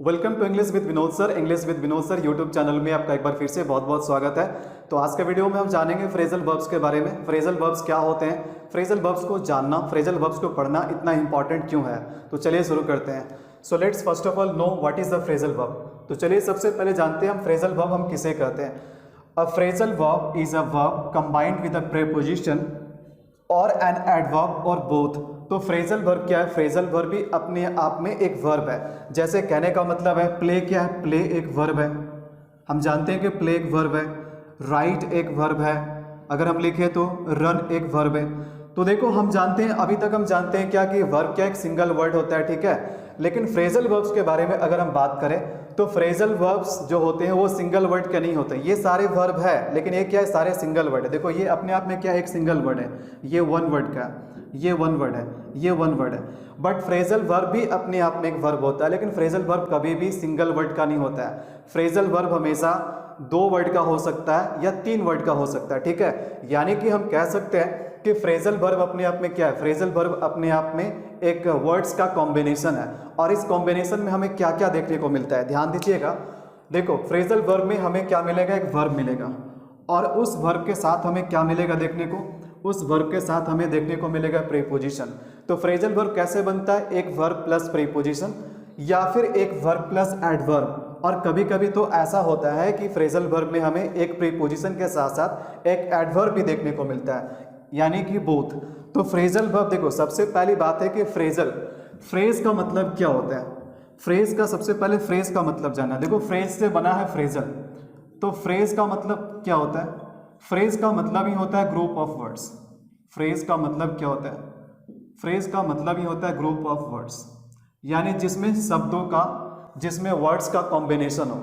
Welcome to English with Vinod sir. English with Vinod sir YouTube channel में आपका एक बार फिर से बहुत बहुत स्वागत है। तो आज के वीडियो में हम जानेंगे फ्रेजल वर्ब्स के बारे में। फ्रेजल वर्ब्स क्या होते हैं, फ्रेजल वर्ब्स को जानना, फ्रेजल वर्ब्स को पढ़ना इतना इंपॉर्टेंट क्यों है। तो चलिए शुरू करते हैं। So let's first of all know what is the phrasal verb. तो चलिए सबसे पहले जानते हैं हम फ्रेजल वर्ब हम किसे कहते हैं। अ phrasal verb is a verb combined with a preposition और एन एडवर्ब और बोथ। तो फ्रेजल वर्ब क्या है, फ्रेजल वर्ब भी अपने आप में एक वर्ब है। जैसे कहने का मतलब है प्ले क्या है, प्ले एक वर्ब है, हम जानते हैं कि प्ले एक वर्ब है। राइट एक वर्ब है, अगर हम लिखें तो रन एक वर्ब है। तो देखो हम जानते हैं, अभी तक हम जानते हैं क्या कि वर्ब क्या एक सिंगल वर्ड होता है, ठीक है। लेकिन फ्रेजल वर्ब्स के बारे में अगर हम बात करें तो फ्रेजल वर्ब्स जो होते हैं वो सिंगल वर्ड के नहीं होते। ये सारे वर्ब है लेकिन ये क्या है, सारे सिंगल वर्ड है। देखो ये अपने आप में क्या है, एक सिंगल वर्ड है, ये वन वर्ड का, ये वन वर्ड है, ये वन वर्ड है। बट फ्रेजल वर्ब भी अपने आप में एक वर्ब होता है, लेकिन फ्रेजल वर्ब कभी भी सिंगल वर्ड का नहीं होता है। फ्रेजल वर्ब हमेशा दो वर्ड का हो सकता है या तीन वर्ड का हो सकता है, ठीक है। यानी कि हम कह सकते हैं कि फ्रेजल वर्ब अपने आप में क्या है, फ्रेजल वर्ब अपने आप में एक वर्ड्स का कॉम्बिनेशन है। और इस कॉम्बिनेशन में हमें क्या क्या देखने को मिलता है, ध्यान दीजिएगा। देखो फ्रेजल वर्ब में हमें क्या मिलेगा, एक वर्ब मिलेगा, और उस वर्ब के साथ हमें क्या मिलेगा देखने को, उस वर्ब के साथ हमें देखने को मिलेगा प्रीपोजिशन। तो फ्रेजल वर्ब कैसे बनता है, एक वर्ब प्लस प्रीपोजिशन या फिर एक वर्ब प्लस एडवर्ब। और कभी कभी तो ऐसा होता है कि फ्रेजल वर्ब में हमें एक प्रीपोजिशन के साथ साथ एक एडवर्ब भी देखने को मिलता है, यानी कि बोथ। तो फ्रेजल वर्ब देखो, सबसे पहली बात है कि फ्रेजल, फ्रेज का मतलब क्या होता है। फ्रेज का सबसे पहले फ्रेज का मतलब जानना। देखो फ्रेज से बना है फ्रेजल, तो फ्रेज का मतलब क्या होता है, फ्रेज का मतलब ही होता है ग्रुप ऑफ वर्ड्स। फ्रेज का मतलब क्या होता है, फ्रेज का मतलब ही होता है ग्रुप ऑफ वर्ड्स, यानी जिसमें शब्दों का, जिसमें वर्ड्स का कॉम्बिनेशन हो।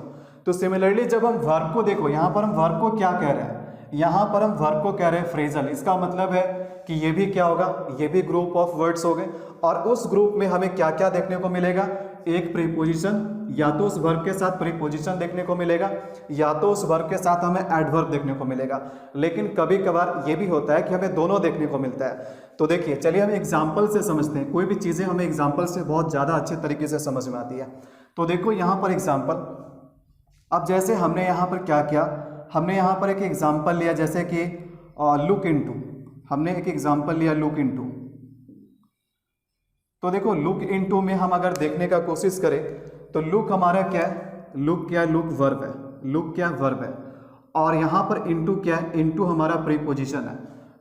तो सिमिलरली जब हम वर्ब को देखो, यहाँ पर हम वर्ब को क्या कह रहे हैं, यहाँ पर हम वर्ब को कह रहे हैं फ्रेजल। इसका मतलब है कि ये भी क्या होगा, ये भी ग्रुप ऑफ वर्ड्स हो गए। और उस ग्रुप में हमें क्या क्या देखने को मिलेगा, एक प्रीपोजिशन, या तो उस वर्ब के साथ प्रीपोजिशन देखने को मिलेगा, या तो उस वर्ब के साथ हमें एडवर्ब देखने को मिलेगा। लेकिन कभी कभार ये भी होता है कि हमें दोनों देखने को मिलता है। तो देखिए चलिए हम एग्जाम्पल से समझते हैं। कोई भी चीज़ें हमें एग्जाम्पल से बहुत ज़्यादा अच्छे तरीके से समझ में आती है। तो देखो यहाँ पर एग्जाम्पल, अब जैसे हमने यहाँ पर क्या किया, हमने यहाँ पर एक एग्जाम्पल लिया, जैसे कि लुक इनटू, हमने एक एग्जाम्पल लिया लुक इनटू। तो देखो लुक इनटू में हम अगर देखने का कोशिश करें तो लुक हमारा क्या है, लुक क्या है, लुक वर्ब है, लुक क्या वर्ब है। और यहाँ पर इनटू क्या है, इनटू हमारा प्रीपोजिशन है।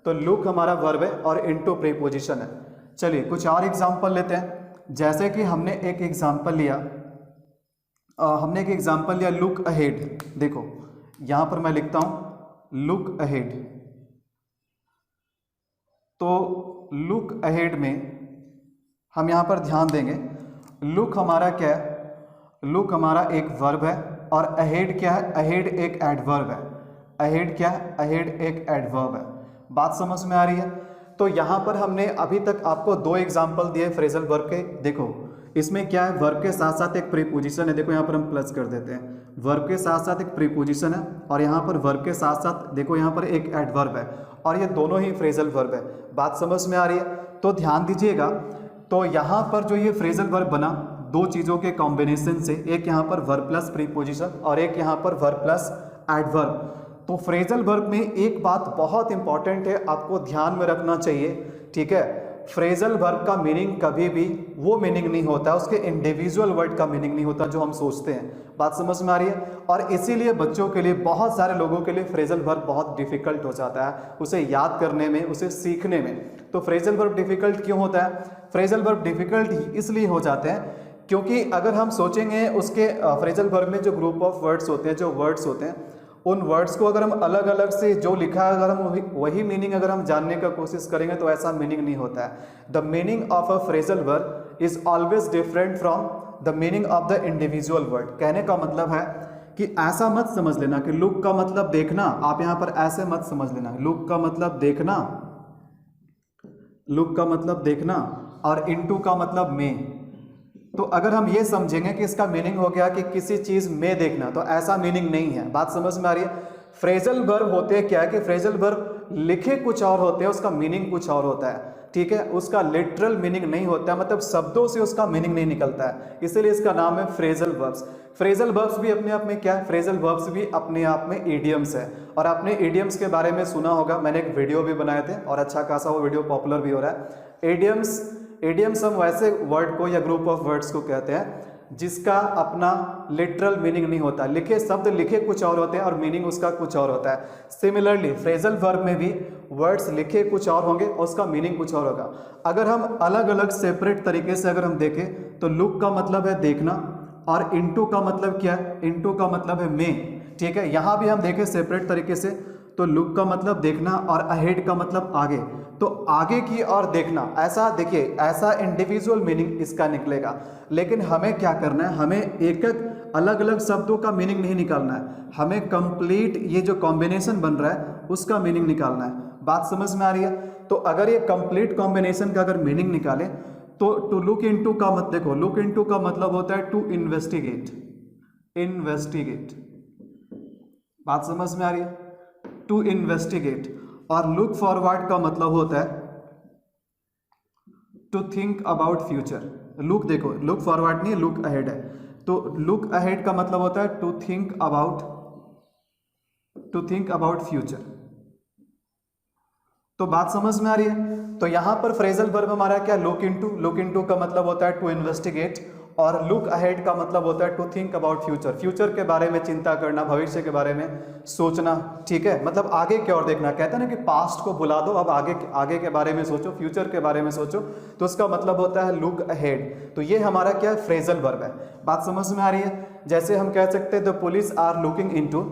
तो लुक हमारा वर्ब है और इनटू प्रीपोजिशन है। चलिए कुछ और एग्जाम्पल लेते हैं। जैसे कि हमने एक एग्जाम्पल लिया, लुक अहेड। देखो यहाँ पर मैं लिखता हूँ लुक अहेड। तो लुक अहेड में हम यहाँ पर ध्यान देंगे, लुक हमारा क्या है, लुक हमारा एक वर्ब है, और अहेड क्या है, अहेड एक एडवर्ब है। अहेड क्या है, अहेड एक एडवर्ब है। बात समझ में आ रही है। तो यहाँ पर हमने अभी तक आपको दो एग्जाम्पल दिए फ्रेजल वर्ब के। देखो इसमें क्या है, वर्ब के साथ साथ एक प्रीपोजिशन है। देखो यहाँ पर हम प्लस कर देते हैं, वर्ब के साथ साथ एक प्रीपोजिशन है, और यहाँ पर वर्ब के साथ साथ देखो यहाँ पर एक एडवर्ब है, और ये दोनों ही फ्रेजल वर्ब है। बात समझ में आ रही है। तो ध्यान दीजिएगा। तो यहाँ पर जो ये फ्रेजल वर्ब बना दो चीज़ों के कॉम्बिनेशन से, एक यहाँ पर वर्ब प्लस प्रीपोजिशन और एक यहाँ पर वर्ब प्लस एडवर्ब। तो फ्रेजल वर्ब में एक बात बहुत इंपॉर्टेंट है, आपको ध्यान में रखना चाहिए, ठीक है। फ्रेजल वर्ब का मीनिंग कभी भी वो मीनिंग नहीं होता, उसके इंडिविजुअल वर्ड का मीनिंग नहीं होता जो हम सोचते हैं। बात समझ में आ रही है। और इसीलिए बच्चों के लिए, बहुत सारे लोगों के लिए फ्रेजल वर्ब बहुत डिफिकल्ट हो जाता है, उसे याद करने में, उसे सीखने में। तो फ्रेजल वर्ब डिफिकल्ट क्यों होता है, फ्रेजल वर्ब डिफिकल्ट इसलिए हो जाते हैं क्योंकि अगर हम सोचेंगे उसके फ्रेजल वर्ब में जो ग्रुप ऑफ वर्ड्स होते हैं, जो वर्ड्स होते हैं, उन वर्ड्स को अगर हम अलग अलग से जो लिखा है अगर हम वही मीनिंग अगर हम जानने का कोशिश करेंगे तो ऐसा मीनिंग नहीं होता है। The meaning of a phrasal verb is always different from the meaning of the individual word. कहने का मतलब है कि ऐसा मत समझ लेना कि लुक का मतलब देखना, आप यहाँ पर ऐसे मत समझ लेना, लुक का मतलब देखना, लुक का मतलब देखना, और इनटू का मतलब में। तो अगर हम ये समझेंगे कि इसका मीनिंग हो गया कि किसी चीज में देखना, तो ऐसा मीनिंग नहीं है। बात समझ में आ रही है। फ्रेजल वर्ब होते हैं क्या है कि फ्रेजल वर्ब लिखे कुछ और होते हैं, उसका मीनिंग कुछ और होता है। ठीक है, उसका लिटरल मीनिंग नहीं होता है, मतलब शब्दों से उसका मीनिंग नहीं निकलता है, इसीलिए इसका नाम है फ्रेजल वर्ब्स। फ्रेजल वर्ब्स भी अपने आप में क्या है, फ्रेजल वर्ब्स भी अपने आप में इडियम्स है। और आपने इडियम्स के बारे में सुना होगा, मैंने एक वीडियो भी बनाए थे और अच्छा खासा वो वीडियो पॉपुलर भी हो रहा है। इडियम्स हम वैसे वर्ड को या ग्रुप ऑफ वर्ड्स को कहते हैं जिसका अपना लिटरल मीनिंग नहीं होता, लिखे शब्द लिखे कुछ और होते हैं और मीनिंग उसका कुछ और होता है। सिमिलरली फ्रेजल वर्ब में भी वर्ड्स लिखे कुछ और होंगे और उसका मीनिंग कुछ और होगा। अगर हम अलग अलग सेपरेट तरीके से अगर हम देखें तो लुक का मतलब है देखना और इनटू का मतलब क्या है, इनटू का मतलब है में, ठीक है। यहाँ भी हम देखें सेपरेट तरीके से तो लुक का मतलब देखना और अहेड का मतलब आगे, तो आगे की ओर देखना, ऐसा देखिए ऐसा इंडिविजुअल मीनिंग इसका निकलेगा। लेकिन हमें क्या करना है, हमें एक एक अलग अलग शब्दों का मीनिंग नहीं निकालना है, हमें कंप्लीट ये जो कॉम्बिनेशन बन रहा है उसका मीनिंग निकालना है। बात समझ में आ रही है? तो अगर ये कंप्लीट कॉम्बिनेशन का अगर मीनिंग निकाले तो टू लुक इनटू का मत देखो, लुक इनटू का मतलब होता है टू इन्वेस्टिगेट, इन्वेस्टिगेट। बात समझ में आ रही है? To investigate. और लुक फॉरवर्ड का मतलब होता है to think about future. Look देखो, लुक फॉरवर्ड नहीं है, लुक अहेड है। तो लुक अहेड का मतलब होता है टू थिंक अबाउट फ्यूचर। तो बात समझ में आ रही है? तो यहां पर फ्रेजल वर्ब हमारा क्या, लुक इनटू का मतलब होता है टू इन्वेस्टिगेट और लुक अहेड का मतलब होता है to think about future, future के बारे में चिंता करना, भविष्य के बारे में सोचना, ठीक है, मतलब आगे की ओर देखना। कहते हैं ना कि पास्ट को भुला दो, अब आगे के बारे में सोचो, फ्यूचर के बारे में सोचो, तो उसका मतलब होता है लुक अहेड। तो ये हमारा क्या है, फ्रेजल वर्ब है। बात समझ में आ रही है? जैसे हम कह सकते हैं the police are looking into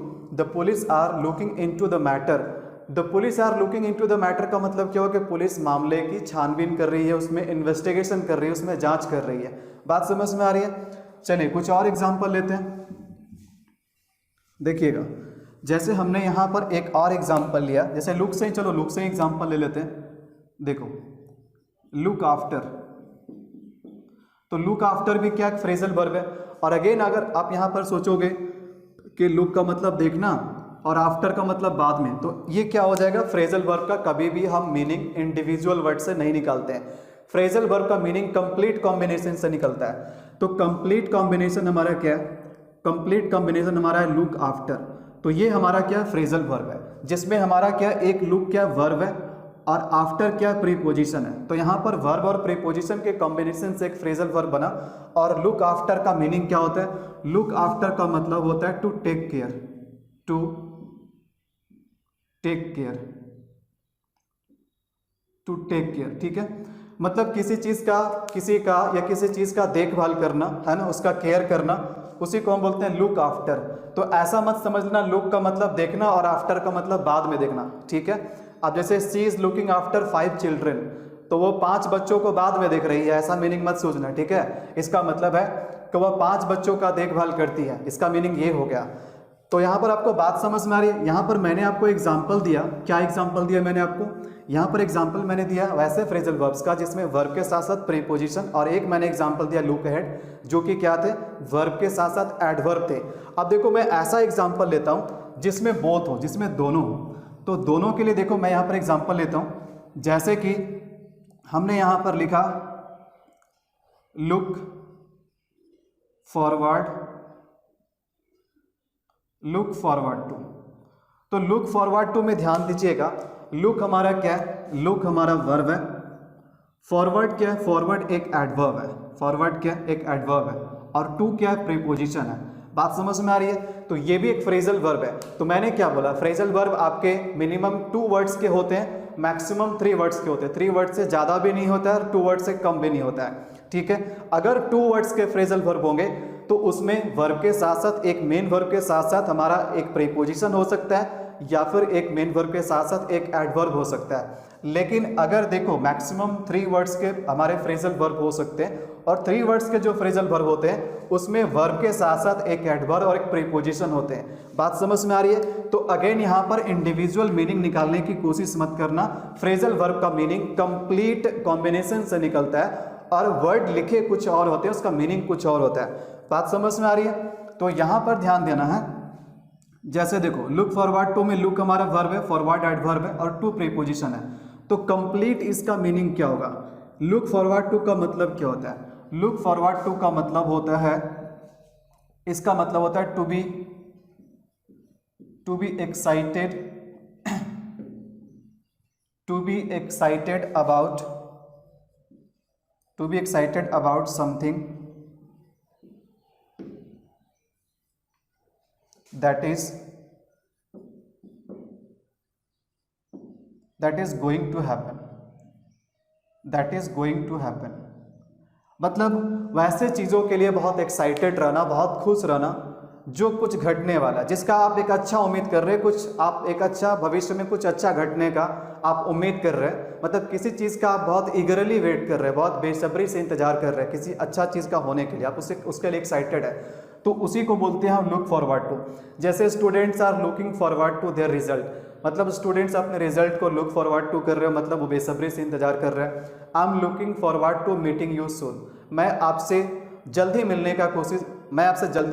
the matter. The police are looking into the matter का मतलब क्या हो कि पुलिस मामले की छानबीन कर रही है, उसमें इन्वेस्टिगेशन कर रही है, उसमें जांच कर रही है। बात समझ में आ रही है? चलिए कुछ और एग्जांपल लेते हैं, देखिएगा। जैसे हमने यहां पर एक और एग्जांपल लिया, जैसे लुक से ही, चलो लुक से ही एग्जांपल ले लेते हैं। देखो लुक आफ्टर, तो लुक आफ्टर भी क्या फ्रेजल वर्ब है। और अगेन अगर आप यहां पर सोचोगे कि लुक का मतलब देखना और आफ्टर का मतलब बाद में, तो ये क्या हो जाएगा, फ्रेजल वर्ब का कभी भी हम मीनिंग इंडिविजुअल वर्ड से नहीं निकालते हैं। फ्रेजल वर्ब का मीनिंग कंप्लीट कॉम्बिनेशन से निकलता है। तो कंप्लीट कॉम्बिनेशन हमारा क्या है, कंप्लीट कॉम्बिनेशन हमारा है लुक आफ्टर। तो ये हमारा क्या है, फ्रेजल वर्ब है, जिसमें हमारा क्या एक लुक क्या वर्ब है और आफ्टर क्या प्रीपोजिशन है। तो यहाँ पर वर्ब और प्रीपोजिशन के कॉम्बिनेशन से एक फ्रेजल वर्ब बना। और लुक आफ्टर का मीनिंग क्या होता है, लुक आफ्टर का मतलब होता है to take care, to take care, to take care, ठीक है। मतलब किसी चीज का देखभाल करना है ना, उसका केयर करना, उसी को हम बोलते हैं लुक आफ्टर। तो ऐसा मत समझना लुक का मतलब देखना और आफ्टर का मतलब बाद में देखना, ठीक है। अब जैसे सी इज लुकिंग आफ्टर 5 चिल्ड्रन, तो वो 5 बच्चों को बाद में देख रही है, ऐसा मीनिंग मत सोचना, ठीक है। इसका मतलब है कि वह 5 बच्चों का देखभाल करती है, इसका मीनिंग ये हो गया। तो यहाँ पर आपको बात समझ में आ रही है? यहाँ पर मैंने आपको एग्जाम्पल दिया, क्या एग्जाम्पल दिया मैंने आपको, यहाँ पर एग्जाम्पल मैंने दिया वैसे फ्रेजल वर्ब्स का जिसमें वर्ब के साथ साथ प्रीपोजिशन, और एक मैंने एग्जाम्पल दिया लुक अहेड जो कि क्या थे, वर्ब के साथ साथ एडवर्ब थे। अब देखो मैं ऐसा एग्जाम्पल लेता हूँ जिसमें बोथ हो, जिसमें दोनों हो। तो दोनों के लिए देखो मैं यहाँ पर एग्जाम्पल लेता हूँ, जैसे कि हमने यहाँ पर लिखा लुक फॉरवर्ड टू। तो लुक फॉरवर्ड टू में ध्यान दीजिएगा, लुक हमारा क्या है, लुक हमारा वर्ब है, फॉरवर्ड क्या है, फॉरवर्ड एक एडवर्ब है, फॉरवर्ड क्या है, एक एडवर्ब है, और टू क्या है, प्रीपोजिशन है। बात समझ में आ रही है? तो ये भी एक फ्रेजल वर्ब है। तो मैंने क्या बोला, फ्रेजल वर्ब आपके मिनिमम 2 वर्ड्स के होते हैं, मैक्सिमम 3 वर्ड्स के होते हैं। 3 वर्ड से ज़्यादा भी नहीं होता है और 2 वर्ड से कम भी नहीं होता है, ठीक है। अगर 2 वर्ड्स के फ्रेजल वर्ब होंगे तो उसमें वर्ब के साथ साथ एक मेन वर्ब के साथ साथ हमारा एक प्रीपोजिशन हो सकता है, या फिर एक मेन वर्ब के साथ साथ एक एडवर्ब हो सकता है। लेकिन अगर देखो मैक्सिमम 3 वर्ड्स के हमारे फ्रेजल वर्ब हो सकते हैं, और 3 वर्ड्स के जो फ्रेजल वर्ब होते हैं उसमें वर्ब के साथ साथ एक एडवर्ब और एक प्रीपोजिशन होते हैं। बात समझ में आ रही है? तो अगेन यहाँ पर इंडिविजुअल मीनिंग निकालने की कोशिश मत करना। फ्रेजल वर्ब का मीनिंग कंप्लीट कॉम्बिनेशन से निकलता है, और वर्ड लिखे कुछ और होते हैं, उसका मीनिंग कुछ और होता है। बात समझ में आ रही है? तो यहाँ पर ध्यान देना है। जैसे देखो लुक फॉरवर्ड टू में लुक हमारा वर्ब है, फॉरवर्ड एडवर्ब है और टू प्रीपोजिशन है। तो कंप्लीट इसका मीनिंग क्या होगा? लुक फॉरवर्ड टू का मतलब क्या होता है? लुक फॉरवर्ड टू का मतलब होता है, इसका मतलब होता है to be excited, to be excited about something that is going to happen, मतलब वैसे चीज़ों के लिए बहुत एक्साइटेड रहना, बहुत खुश रहना जो कुछ घटने वाला है, जिसका आप एक अच्छा उम्मीद कर रहे हैं, कुछ आप एक अच्छा भविष्य में कुछ अच्छा घटने का आप उम्मीद कर रहे हैं, मतलब किसी चीज़ का आप बहुत ईगरली वेट कर रहे हैं, बहुत बेसब्री से इंतजार कर रहे हैं किसी अच्छा चीज़ का होने के लिए, आप उसके लिए एक्साइटेड है, तो उसी को बोलते हैं हम लुक फॉरवर्ड टू। जैसे students are looking forward to their result, मतलब स्टूडेंट्स अपने रिजल्ट को लुक फॉरवर्ड टू कर रहे हो, मतलब वो बेसब्री से इंतजार कर रहे हैं। I am looking forward to meeting you soon, मैं आपसे जल्दी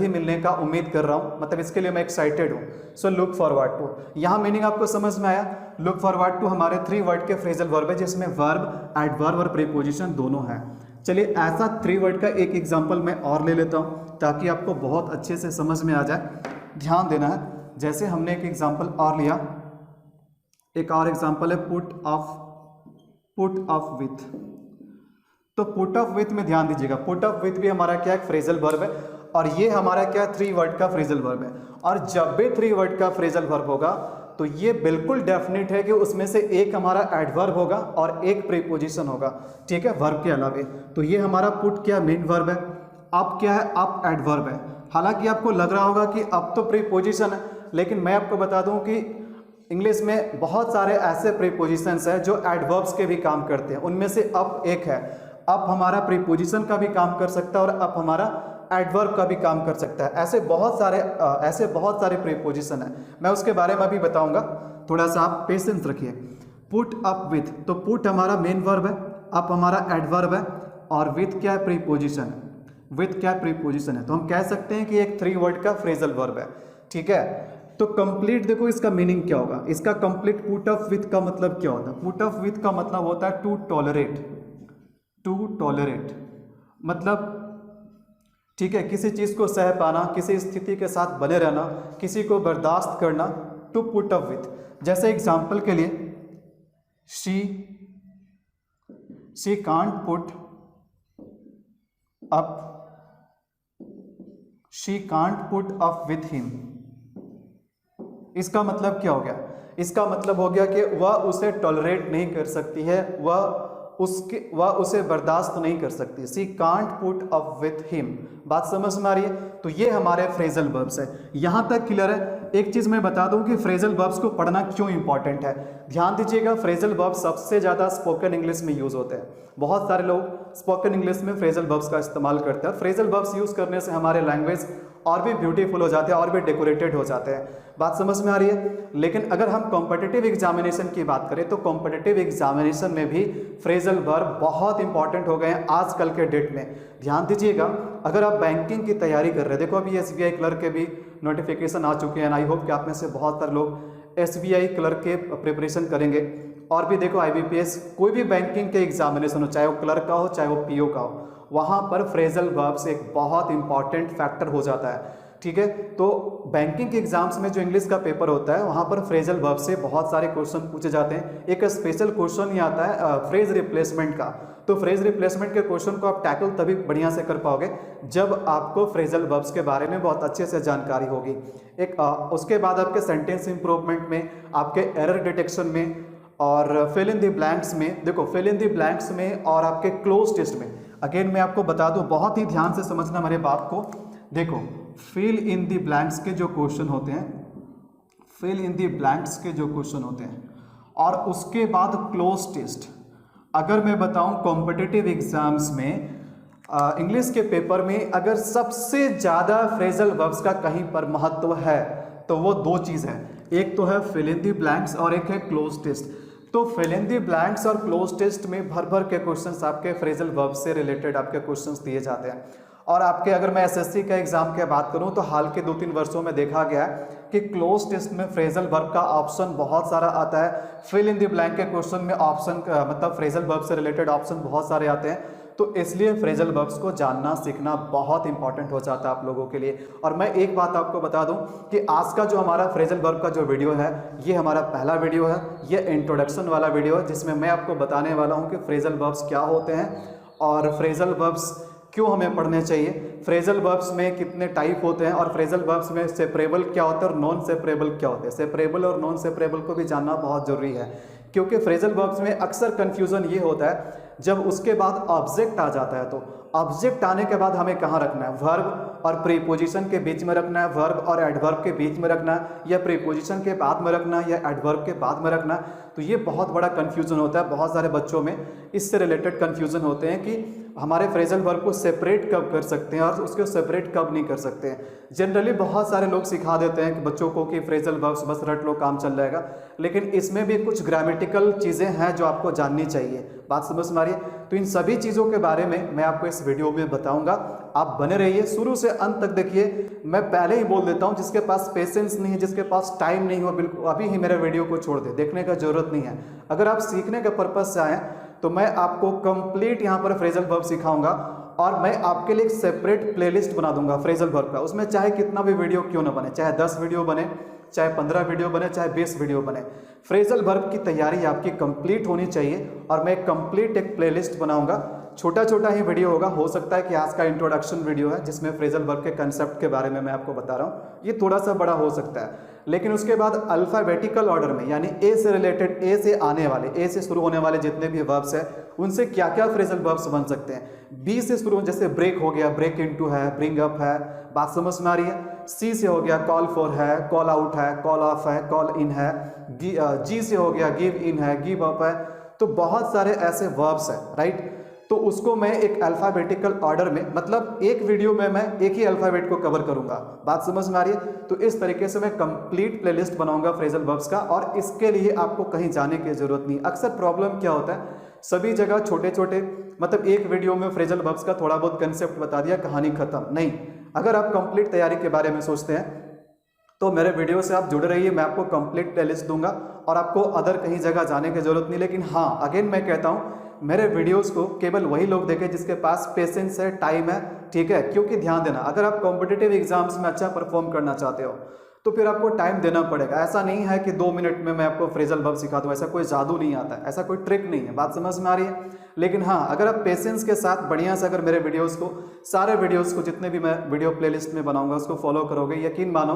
मिलने का उम्मीद कर रहा हूँ, मतलब इसके लिए मैं एक्साइटेड हूँ। सो लुक फॉरवर्ड टू, यहाँ मीनिंग आपको समझ में आया? लुक फॉरवर्ड टू हमारे 3 वर्ड के फ्रेजल वर्ब है, जिसमें वर्ब, एडवर्ब और प्रीपोजिशन दोनों हैं। चलिए ऐसा 3 वर्ड का एक एग्जाम्पल मैं और ले लेता हूँ ताकि आपको बहुत अच्छे से समझ में आ जाए। ध्यान देना है, जैसे हमने एक एग्जाम्पल और लिया, एक और एग्जाम्पल है पुट ऑफ विथ। तो पुट ऑफ विथ में ध्यान दीजिएगा, पुट ऑफ विथ भी हमारा क्या है? फ्रेजल वर्ब है, और ये हमारा क्या 3 वर्ड का फ्रेजल वर्ब है। और जब भी 3 वर्ड का फ्रेजल वर्ब होगा तो ये बिल्कुल डेफिनेट है कि उसमें से एक हमारा एडवर्ब होगा और एक प्रीपोजिशन होगा, ठीक है, वर्ब के अलावे। तो ये हमारा पुट क्या मेन वर्ब है, अप क्या है? अप एडवर्ब है। हालांकि आपको लग रहा होगा कि अप तो प्रीपोजिशन है, लेकिन मैं आपको बता दूं कि इंग्लिश में बहुत सारे ऐसे प्रीपोजिशंस हैं जो एडवर्ब्स के भी काम करते हैं, उनमें से अप एक है। अप हमारा प्रीपोजिशन का भी काम कर सकता है और अप हमारा एडवर्ब का भी काम कर सकता है। ऐसे बहुत सारे प्रीपोजिशन है, मैं उसके बारे में अभी बताऊंगा, थोड़ा सा आप पेशेंस रखिए। पुट अप विथ, तो पुट हमारा मेन वर्ब है, अप हमारा एडवर्ब है, और विथ क्या है? प्रीपोजिशन है। विथ क्या प्रीपोजिशन है, तो हम कह सकते हैं कि एक 3 वर्ड का फ्रेजल वर्ब है, ठीक है। तो कंप्लीट देखो इसका मीनिंग क्या होगा, इसका कंप्लीट पुट ऑफ विथ का मतलब क्या होता है? पुट ऑफ विथ का मतलब होता है टू टॉलरेट, मतलब ठीक है, किसी चीज़ को सह पाना, किसी स्थिति के साथ बने रहना, किसी को बर्दाश्त करना, टू पुट अप विथ। जैसे एग्जाम्पल के लिए, she can't put up with him. इसका मतलब क्या हो गया? इसका मतलब हो गया कि वह उसे टॉलरेट नहीं कर सकती है, वह उसे बर्दाश्त नहीं कर सकती। She can't put up with him. बात समझ में आ रही है? तो ये हमारे फ्रेजल वर्ब्स है, यहां तक क्लियर है। एक चीज मैं बता दूं कि फ्रेजल वर्ब्स को पढ़ना क्यों इंपॉर्टेंट है। ध्यान दीजिएगा, फ्रेजल वर्ब्स सबसे ज्यादा स्पोकन इंग्लिश में यूज होते हैं। बहुत सारे लोग स्पोकन इंग्लिश में फ्रेजल वर्ब्स का इस्तेमाल करते हैं। फ्रेजल वर्ब्स यूज करने से हमारे लैंग्वेज और भी ब्यूटीफुल हो जाते हैं, और भी डेकोरेटेड हो जाते हैं। बात समझ में आ रही है? लेकिन अगर हम कॉम्पिटिटिव एग्जामिनेशन की बात करें तो कॉम्पिटिटिव एग्जामिनेशन में भी फ्रेजल वर्ब बहुत इंपॉर्टेंट हो गए हैं आजकल के डेट में। ध्यान दीजिएगा, अगर आप बैंकिंग की तैयारी कर रहे हैं, देखो अभी SBI क्लर्क के भी नोटिफिकेशन आ चुके हैं। आई होप कि आप में से बहुत सारे लोग SBI क्लर्क के प्रिपरेशन करेंगे। और भी देखो IBPS, कोई भी बैंकिंग के एग्जामिनेशन हो, चाहे वो क्लर्क का हो चाहे वो PO का हो, वहाँ पर फ्रेजल वर्ब्स एक बहुत इंपॉर्टेंट फैक्टर हो जाता है, ठीक है। तो बैंकिंग के एग्जाम्स में जो इंग्लिश का पेपर होता है वहाँ पर फ्रेजल वर्ब से बहुत सारे क्वेश्चन पूछे जाते हैं। एक स्पेशल क्वेश्चन ही आता है फ्रेज रिप्लेसमेंट का। तो फ्रेज रिप्लेसमेंट के क्वेश्चन को आप टैकल तभी बढ़िया से कर पाओगे जब आपको फ्रेजल वर्ब्स के बारे में बहुत अच्छे से जानकारी होगी। उसके बाद आपके सेंटेंस इंप्रूवमेंट में, आपके एरर डिटेक्शन में, और फिल इन द ब्लैंक्स में, देखो फिल इन द ब्लैंक्स में, और आपके क्लोज टेस्ट में। अगेन मैं आपको बता दूं, बहुत ही ध्यान से समझना मेरे बात को। देखो फिल इन द ब्लैंक्स के जो क्वेश्चन होते हैं, फिल इन द ब्लैंक्स के जो क्वेश्चन होते हैं, और उसके बाद क्लोज टेस्ट। अगर मैं बताऊं कॉम्पिटिटिव एग्जाम्स में इंग्लिश के पेपर में अगर सबसे ज़्यादा फ्रेजल वर्ब्स का कहीं पर महत्व है तो वो 2 चीज़ है, एक तो है फिल इन द ब्लैंक्स और एक है क्लोज टेस्ट। तो फिल इन द ब्लैंक्स और क्लोज टेस्ट में भर भर के क्वेश्चंस आपके फ्रेजल वर्ब से रिलेटेड आपके क्वेश्चंस दिए जाते हैं। और आपके अगर मैं एसएससी का एग्जाम की बात करूं तो हाल के 2-3 वर्षों में देखा गया है कि क्लोज टेस्ट में फ्रेजल वर्ब का ऑप्शन बहुत सारा आता है। फिल इन द ब्लैंक के क्वेश्चन में ऑप्शन मतलब फ्रेजल वर्ब से रिलेटेड ऑप्शन बहुत सारे आते हैं। तो इसलिए फ्रेजल वर्ब्स को जानना सीखना बहुत इंपॉर्टेंट हो जाता है आप लोगों के लिए। और मैं एक बात आपको बता दूं कि आज का जो हमारा फ्रेजल वर्ब का जो वीडियो है ये हमारा पहला वीडियो है, ये इंट्रोडक्शन वाला वीडियो है जिसमें मैं आपको बताने वाला हूं कि फ्रेजल वर्ब्स क्या होते हैं और फ्रेजल वर्ब्स क्यों हमें पढ़ने चाहिए, फ्रेजल वर्ब्स में कितने टाइप होते हैं और फ्रेजल वर्ब्स में सेपरेबल क्या होता है और नॉन सेपरेबल क्या होते हैं। सेपरेबल और नॉन सेपरेबल को भी जानना बहुत जरूरी है क्योंकि फ्रेजल वर्ब्स में अक्सर कंफ्यूजन ये होता है जब उसके बाद ऑब्जेक्ट आ जाता है तो ऑब्जेक्ट आने के बाद हमें कहाँ रखना है, वर्ब और प्रीपोजिशन के बीच में रखना है, वर्ब और एडवर्ब के बीच में रखना है या प्रीपोजिशन के बाद में रखना है या एडवर्ब के बाद में रखना है। तो ये बहुत बड़ा कंफ्यूजन होता है बहुत सारे बच्चों में, इससे रिलेटेड कंफ्यूजन होते हैं कि हमारे फ्रेजल वर्ब को सेपरेट कब कर सकते हैं और उसको सेपरेट कब नहीं कर सकते हैं। जनरली बहुत सारे लोग सिखा देते हैं कि बच्चों को कि फ्रेजल वर्ब्स बस रट लो काम चल जाएगा, लेकिन इसमें भी कुछ ग्रामेटिकल चीज़ें हैं जो आपको जाननी चाहिए। बात समझ में आ रही है? तो इन सभी चीज़ों के बारे में मैं आपको इस वीडियो में बताऊंगा, आप बने रहिए शुरू से अंत तक देखिए। मैं पहले ही बोल देता हूं जिसके पास पेशेंस नहीं है, जिसके पास टाइम नहीं हो, बिल्कुल अभी ही मेरे वीडियो को छोड़ दे, देखने का जरूरत नहीं है। अगर आप सीखने के पर्पज से आए तो मैं आपको कंप्लीट यहाँ पर फ्रेजल वर्ब सिखाऊंगा और मैं आपके लिए एक सेपरेट प्लेलिस्ट बना दूंगा फ्रेजल वर्ब का। उसमें चाहे कितना भी वीडियो क्यों ना बने, चाहे 10 वीडियो बने, चाहे 15 वीडियो बने, चाहे 20 वीडियो बने, फ्रेजल वर्ब की तैयारी आपकी कंप्लीट होनी चाहिए और मैं कंप्लीट एक प्लेलिस्ट बनाऊंगा। छोटा छोटा ही वीडियो होगा, हो सकता है कि आज का इंट्रोडक्शन वीडियो है जिसमें फ्रेजल वर्ब के कंसेप्ट के बारे में मैं आपको बता रहा हूँ, ये थोड़ा सा बड़ा हो सकता है। लेकिन उसके बाद अल्फाबेटिकल ऑर्डर में यानी ए से रिलेटेड, ए से आने वाले, ए से शुरू होने वाले जितने भी वर्ब्स हैं उनसे क्या क्या फ्रेजल वर्ब्स बन सकते हैं। बी से शुरू जैसे ब्रेक हो गया, ब्रेक इनटू है, ब्रिंग अप है, बात समझ में आ रही है। सी से हो गया कॉल फॉर है, कॉल आउट है, कॉल ऑफ है, कॉल इन है। जी से हो गया गिव इन है, गिव अप है। तो बहुत सारे ऐसे वर्ब्स हैं, राइट। तो उसको मैं एक अल्फाबेटिकल ऑर्डर में, मतलब एक वीडियो में मैं एक ही अल्फाबेट को कवर करूंगा। बात समझ में आ रही है? तो इस तरीके से मैं कंप्लीट प्लेलिस्ट बनाऊंगा फ्रेजल वर्ब्स का और इसके लिए आपको कहीं जाने की जरूरत नहीं। अक्सर प्रॉब्लम क्या होता है, सभी जगह छोटे छोटे, मतलब एक वीडियो में फ्रेजल वर्ब्स का थोड़ा बहुत कंसेप्ट बता दिया, कहानी खत्म। नहीं, अगर आप कंप्लीट तैयारी के बारे में सोचते हैं तो मेरे वीडियो से आप जुड़े रहिए, मैं आपको कंप्लीट प्लेलिस्ट दूंगा और आपको अदर कहीं जगह जाने की जरूरत नहीं। लेकिन हाँ, अगेन मैं कहता हूँ मेरे वीडियोस को केवल वही लोग देखें जिसके पास पेशेंस है, टाइम है, ठीक है। क्योंकि ध्यान देना, अगर आप कॉम्पिटिटिव एग्जाम्स में अच्छा परफॉर्म करना चाहते हो तो फिर आपको टाइम देना पड़ेगा। ऐसा नहीं है कि 2 मिनट में मैं आपको फ्रेजल वर्ब सिखा दूं, ऐसा कोई जादू नहीं आता है, ऐसा कोई ट्रिक नहीं है। बात समझ में आ रही है? लेकिन हाँ, अगर आप पेशेंस के साथ बढ़िया से अगर मेरे वीडियोस को, सारे वीडियोस को जितने भी मैं वीडियो प्लेलिस्ट में बनाऊंगा उसको फॉलो करोगे, यकीन मानो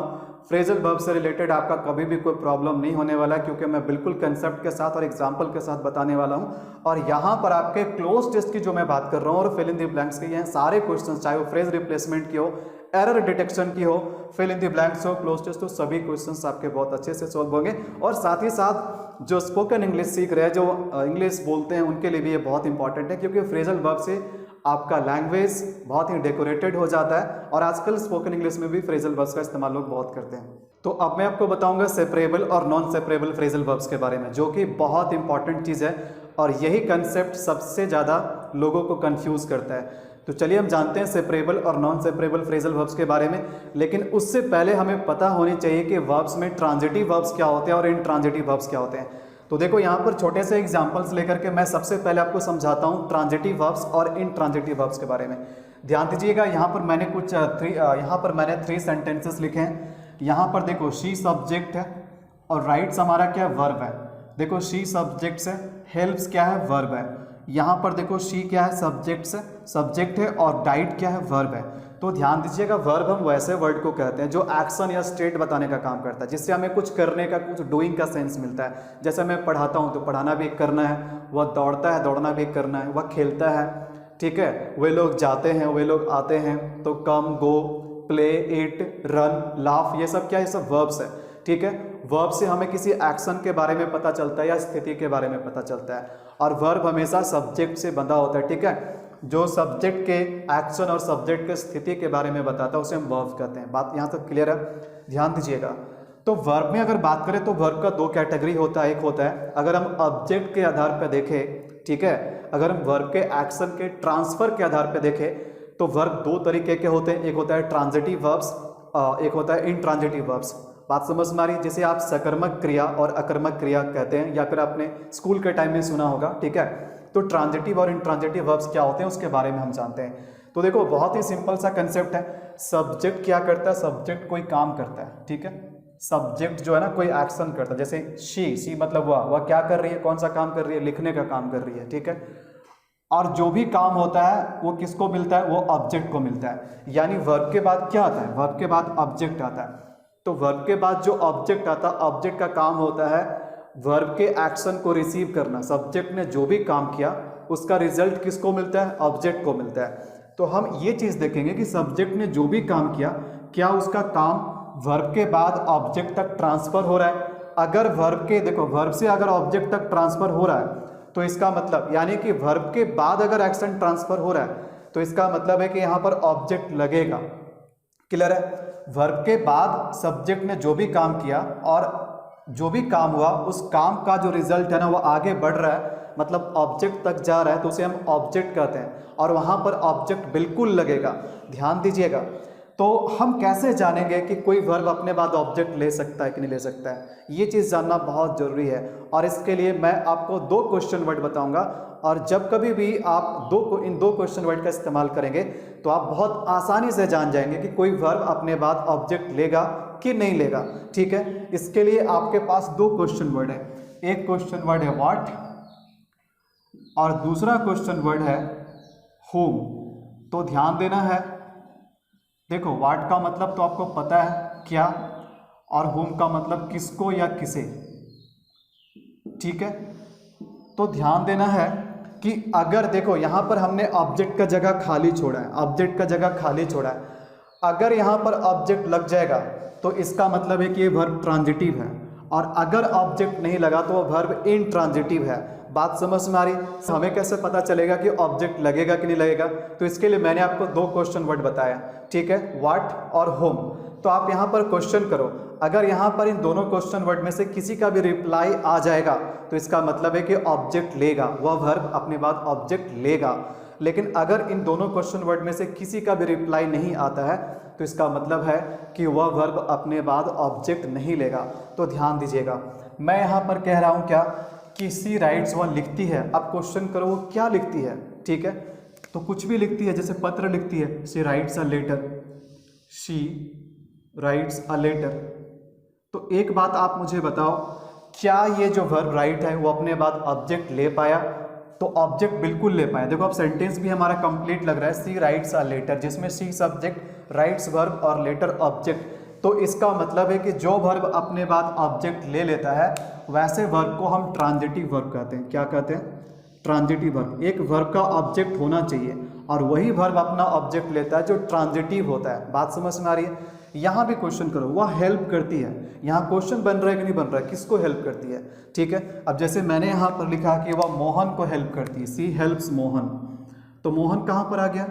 फ्रेजल वर्ब से रिलेटेड आपका कभी भी कोई प्रॉब्लम नहीं होने वाला, क्योंकि मैं बिल्कुल कंसेप्ट के साथ और एग्जाम्पल के साथ बताने वाला हूँ। और यहाँ पर आपके क्लोज टेस्ट की जो मैं बात कर रहा हूँ और फिल इन द ब्लैंक्स की, यहाँ सारे क्वेश्चन, चाहे वो फ्रेज रिप्लेसमेंट की हो, एरर डिटेक्शन की हो, फिल इन द ब्लैंक्स हो, क्लोज टेस्ट हो, सभी क्वेश्चंस आपके बहुत अच्छे से सॉल्व होंगे। और साथ ही साथ जो स्पोकन इंग्लिश सीख रहे हैं, जो इंग्लिश बोलते हैं, उनके लिए भी ये बहुत इंपॉर्टेंट है, क्योंकि फ्रेजल वर्ब से आपका लैंग्वेज बहुत ही डेकोरेटेड हो जाता है और आजकल स्पोकन इंग्लिश में भी फ्रेजल वर्ब्स का इस्तेमाल लोग बहुत करते हैं। तो अब मैं आपको बताऊंगा सेपरेबल और नॉन सेपरेबल फ्रेजल वर्ब्स के बारे में, जो कि बहुत इंपॉर्टेंट चीज़ है और यही कंसेप्ट सबसे ज़्यादा लोगों को कंफ्यूज करता है। तो चलिए हम जानते हैं सेपरेबल और नॉन सेपरेबल फ्रेजल वर्ब्स के बारे में। लेकिन उससे पहले हमें पता होनी चाहिए कि वर्ब्स में ट्रांजिटिव वर्ब्स क्या होते हैं और इनट्रांजिटिव वर्ब्स क्या होते हैं। तो देखो यहाँ पर छोटे से एग्जांपल्स लेकर के मैं सबसे पहले आपको समझाता हूँ ट्रांजिटिव वर्ब्स और इनट्रांजिटिव वर्ब्स के बारे में। ध्यान दीजिएगा, यहाँ पर मैंने 3 सेंटेंसेस लिखे हैं। यहाँ पर देखो शी सब्जेक्ट है और राइट्स हमारा क्या है, वर्ब है। देखो शी सब्जेक्ट्स है, हेल्प्स क्या है, वर्ब है। यहाँ पर देखो शी क्या है, सब्जेक्ट है और डाइट क्या है, वर्ब है। तो ध्यान दीजिएगा, वर्ब हम वैसे वर्ड को कहते हैं जो एक्शन या स्टेट बताने का काम करता है, जिससे हमें कुछ करने का, कुछ डूइंग का सेंस मिलता है। जैसे मैं पढ़ाता हूँ तो पढ़ाना भी एक करना है, वह दौड़ता है, दौड़ना भी एक करना है, वह खेलता है, ठीक है, वे लोग जाते हैं, वे लोग आते हैं। तो कम, गो, प्ले, इट, रन, लाफ, ये सब क्या है, ये सब वर्ब्स है, ठीक है। वर्ब से हमें किसी एक्शन के बारे में पता चलता है या स्थिति के बारे में पता चलता है, और वर्ब हमेशा सब्जेक्ट से बंधा होता है, ठीक है। जो सब्जेक्ट के एक्शन और सब्जेक्ट के स्थिति के बारे में बताता है उसे हम वर्ब कहते हैं। बात यहाँ तक क्लियर है? ध्यान दीजिएगा। तो वर्ब में अगर बात करें तो वर्ब का 2 कैटेगरी होता है। एक होता है अगर हम ऑब्जेक्ट के आधार पर देखें, ठीक है, अगर हम वर्ब के एक्शन के ट्रांसफर के आधार पर देखें तो वर्ब दो तरीके के होते हैं, एक होता है ट्रांजिटिव वर्ब्स, एक होता है इंट्रांजिटिव वर्ब्स। बात समझ में आ रही है? जैसे आप सकर्मक क्रिया और अकर्मक क्रिया कहते हैं, या फिर आपने स्कूल के टाइम में सुना होगा, ठीक है। तो ट्रांजिटिव और इंट्रांजिटिव वर्ब्स क्या होते हैं उसके बारे में हम जानते हैं। तो देखो बहुत ही सिंपल सा कंसेप्ट है। सब्जेक्ट क्या करता है? सब्जेक्ट कोई काम करता है, ठीक है। सब्जेक्ट जो है ना कोई एक्शन करता है, जैसे शी मतलब वह क्या कर रही है, कौन सा काम कर रही है? लिखने का काम कर रही है, ठीक है। और जो भी काम होता है वो किसको मिलता है? वो ऑब्जेक्ट को मिलता है। यानी वर्ब के बाद क्या आता है? वर्ब के बाद ऑब्जेक्ट आता है। तो वर्ब के बाद जो ऑब्जेक्ट आता है, ऑब्जेक्ट का काम होता है वर्ब के एक्शन को रिसीव करना। सब्जेक्ट ने जो भी काम किया उसका रिजल्ट किसको मिलता है? ऑब्जेक्ट को मिलता है। तो हम ये चीज़ देखेंगे कि सब्जेक्ट ने जो भी काम किया, क्या उसका काम वर्ब के बाद ऑब्जेक्ट तक ट्रांसफर हो रहा है। अगर वर्ब के, देखो वर्ब से अगर ऑब्जेक्ट तक ट्रांसफर हो रहा है तो इसका मतलब, यानी कि वर्ब के बाद अगर एक्शन ट्रांसफर हो रहा है तो इसका मतलब है कि यहाँ पर ऑब्जेक्ट लगेगा। क्लियर है? वर्ब के बाद सब्जेक्ट ने जो भी काम किया और जो भी काम हुआ उस काम का जो रिजल्ट है ना वो आगे बढ़ रहा है, मतलब ऑब्जेक्ट तक जा रहा है, तो उसे हम ऑब्जेक्ट कहते हैं। और वहाँ पर ऑब्जेक्ट बिल्कुल लगेगा, ध्यान दीजिएगा। तो हम कैसे जानेंगे कि कोई वर्ब अपने बाद ऑब्जेक्ट ले सकता है कि नहीं ले सकता है? ये चीज़ जानना बहुत ज़रूरी है। और इसके लिए मैं आपको दो क्वेश्चन वर्ड बताऊंगा, और जब कभी भी आप इन दो क्वेश्चन वर्ड का इस्तेमाल करेंगे तो आप बहुत आसानी से जान जाएंगे कि कोई वर्ब अपने बाद ऑब्जेक्ट लेगा कि नहीं लेगा, ठीक है। इसके लिए आपके पास दो क्वेश्चन वर्ड है। एक क्वेश्चन वर्ड है व्हाट और दूसरा क्वेश्चन वर्ड है whom। तो ध्यान देना है। देखो व्हाट का मतलब तो आपको पता है क्या, और whom का मतलब किसको या किसे, ठीक है। तो ध्यान देना है कि अगर देखो यहाँ पर हमने ऑब्जेक्ट का जगह खाली छोड़ा है, ऑब्जेक्ट का जगह खाली छोड़ा है, अगर यहाँ पर ऑब्जेक्ट लग जाएगा तो इसका मतलब है कि ये वर्ब ट्रांजिटिव है, और अगर ऑब्जेक्ट नहीं लगा तो वह वर्ब इनट्रांजिटिव है। बात समझ में आ रही? हमें कैसे पता चलेगा कि ऑब्जेक्ट लगेगा कि नहीं लगेगा? तो इसके लिए मैंने आपको दो क्वेश्चन वर्ड बताया, ठीक है, व्हाट और होम। तो आप यहाँ पर क्वेश्चन करो, अगर यहाँ पर इन दोनों क्वेश्चन वर्ड में से किसी का भी रिप्लाई आ जाएगा तो इसका मतलब है कि ऑब्जेक्ट लेगा, वह वर्ब अपने बाद ऑब्जेक्ट लेगा। लेकिन अगर इन दोनों क्वेश्चन वर्ड में से किसी का भी रिप्लाई नहीं आता है तो इसका मतलब है कि वह वर्ब अपने बाद ऑब्जेक्ट नहीं लेगा। तो ध्यान दीजिएगा, मैं यहाँ पर कह रहा हूँ क्या कि सी राइट्स, वह लिखती है। अब क्वेश्चन करो वो क्या लिखती है, ठीक है। तो कुछ भी लिखती है, जैसे पत्र लिखती है, she writes a letter, she writes a letter. तो एक बात आप मुझे बताओ, क्या ये जो वर्ब राइट है वो अपने बाद ऑब्जेक्ट ले पाया? तो ऑब्जेक्ट बिल्कुल ले पाया। देखो अब सेंटेंस भी हमारा कंप्लीट लग रहा है, सी राइट्स अ लेटर, जिसमें सी सब्जेक्ट, राइट्स वर्ब और लेटर ऑब्जेक्ट। तो इसका मतलब है कि जो वर्ब अपने बाद ऑब्जेक्ट ले लेता है वैसे वर्ब को हम ट्रांजिटिव वर्ब कहते हैं। क्या कहते हैं? Transitive verb. एक वर्ब का ऑब्जेक्ट होना चाहिए और वही वर्ब अपना ऑब्जेक्ट लेता है जो ट्रांजिटिव होता है। बात समझ में आ रही है? यहाँ भी क्वेश्चन करो, वह हेल्प करती है। यहाँ क्वेश्चन बन रहा है कि नहीं बन रहा है, किसको हेल्प करती है, ठीक है। अब जैसे मैंने यहाँ पर लिखा कि वह मोहन को हेल्प करती है, सी हेल्प्स मोहन। तो मोहन कहाँ पर आ गया?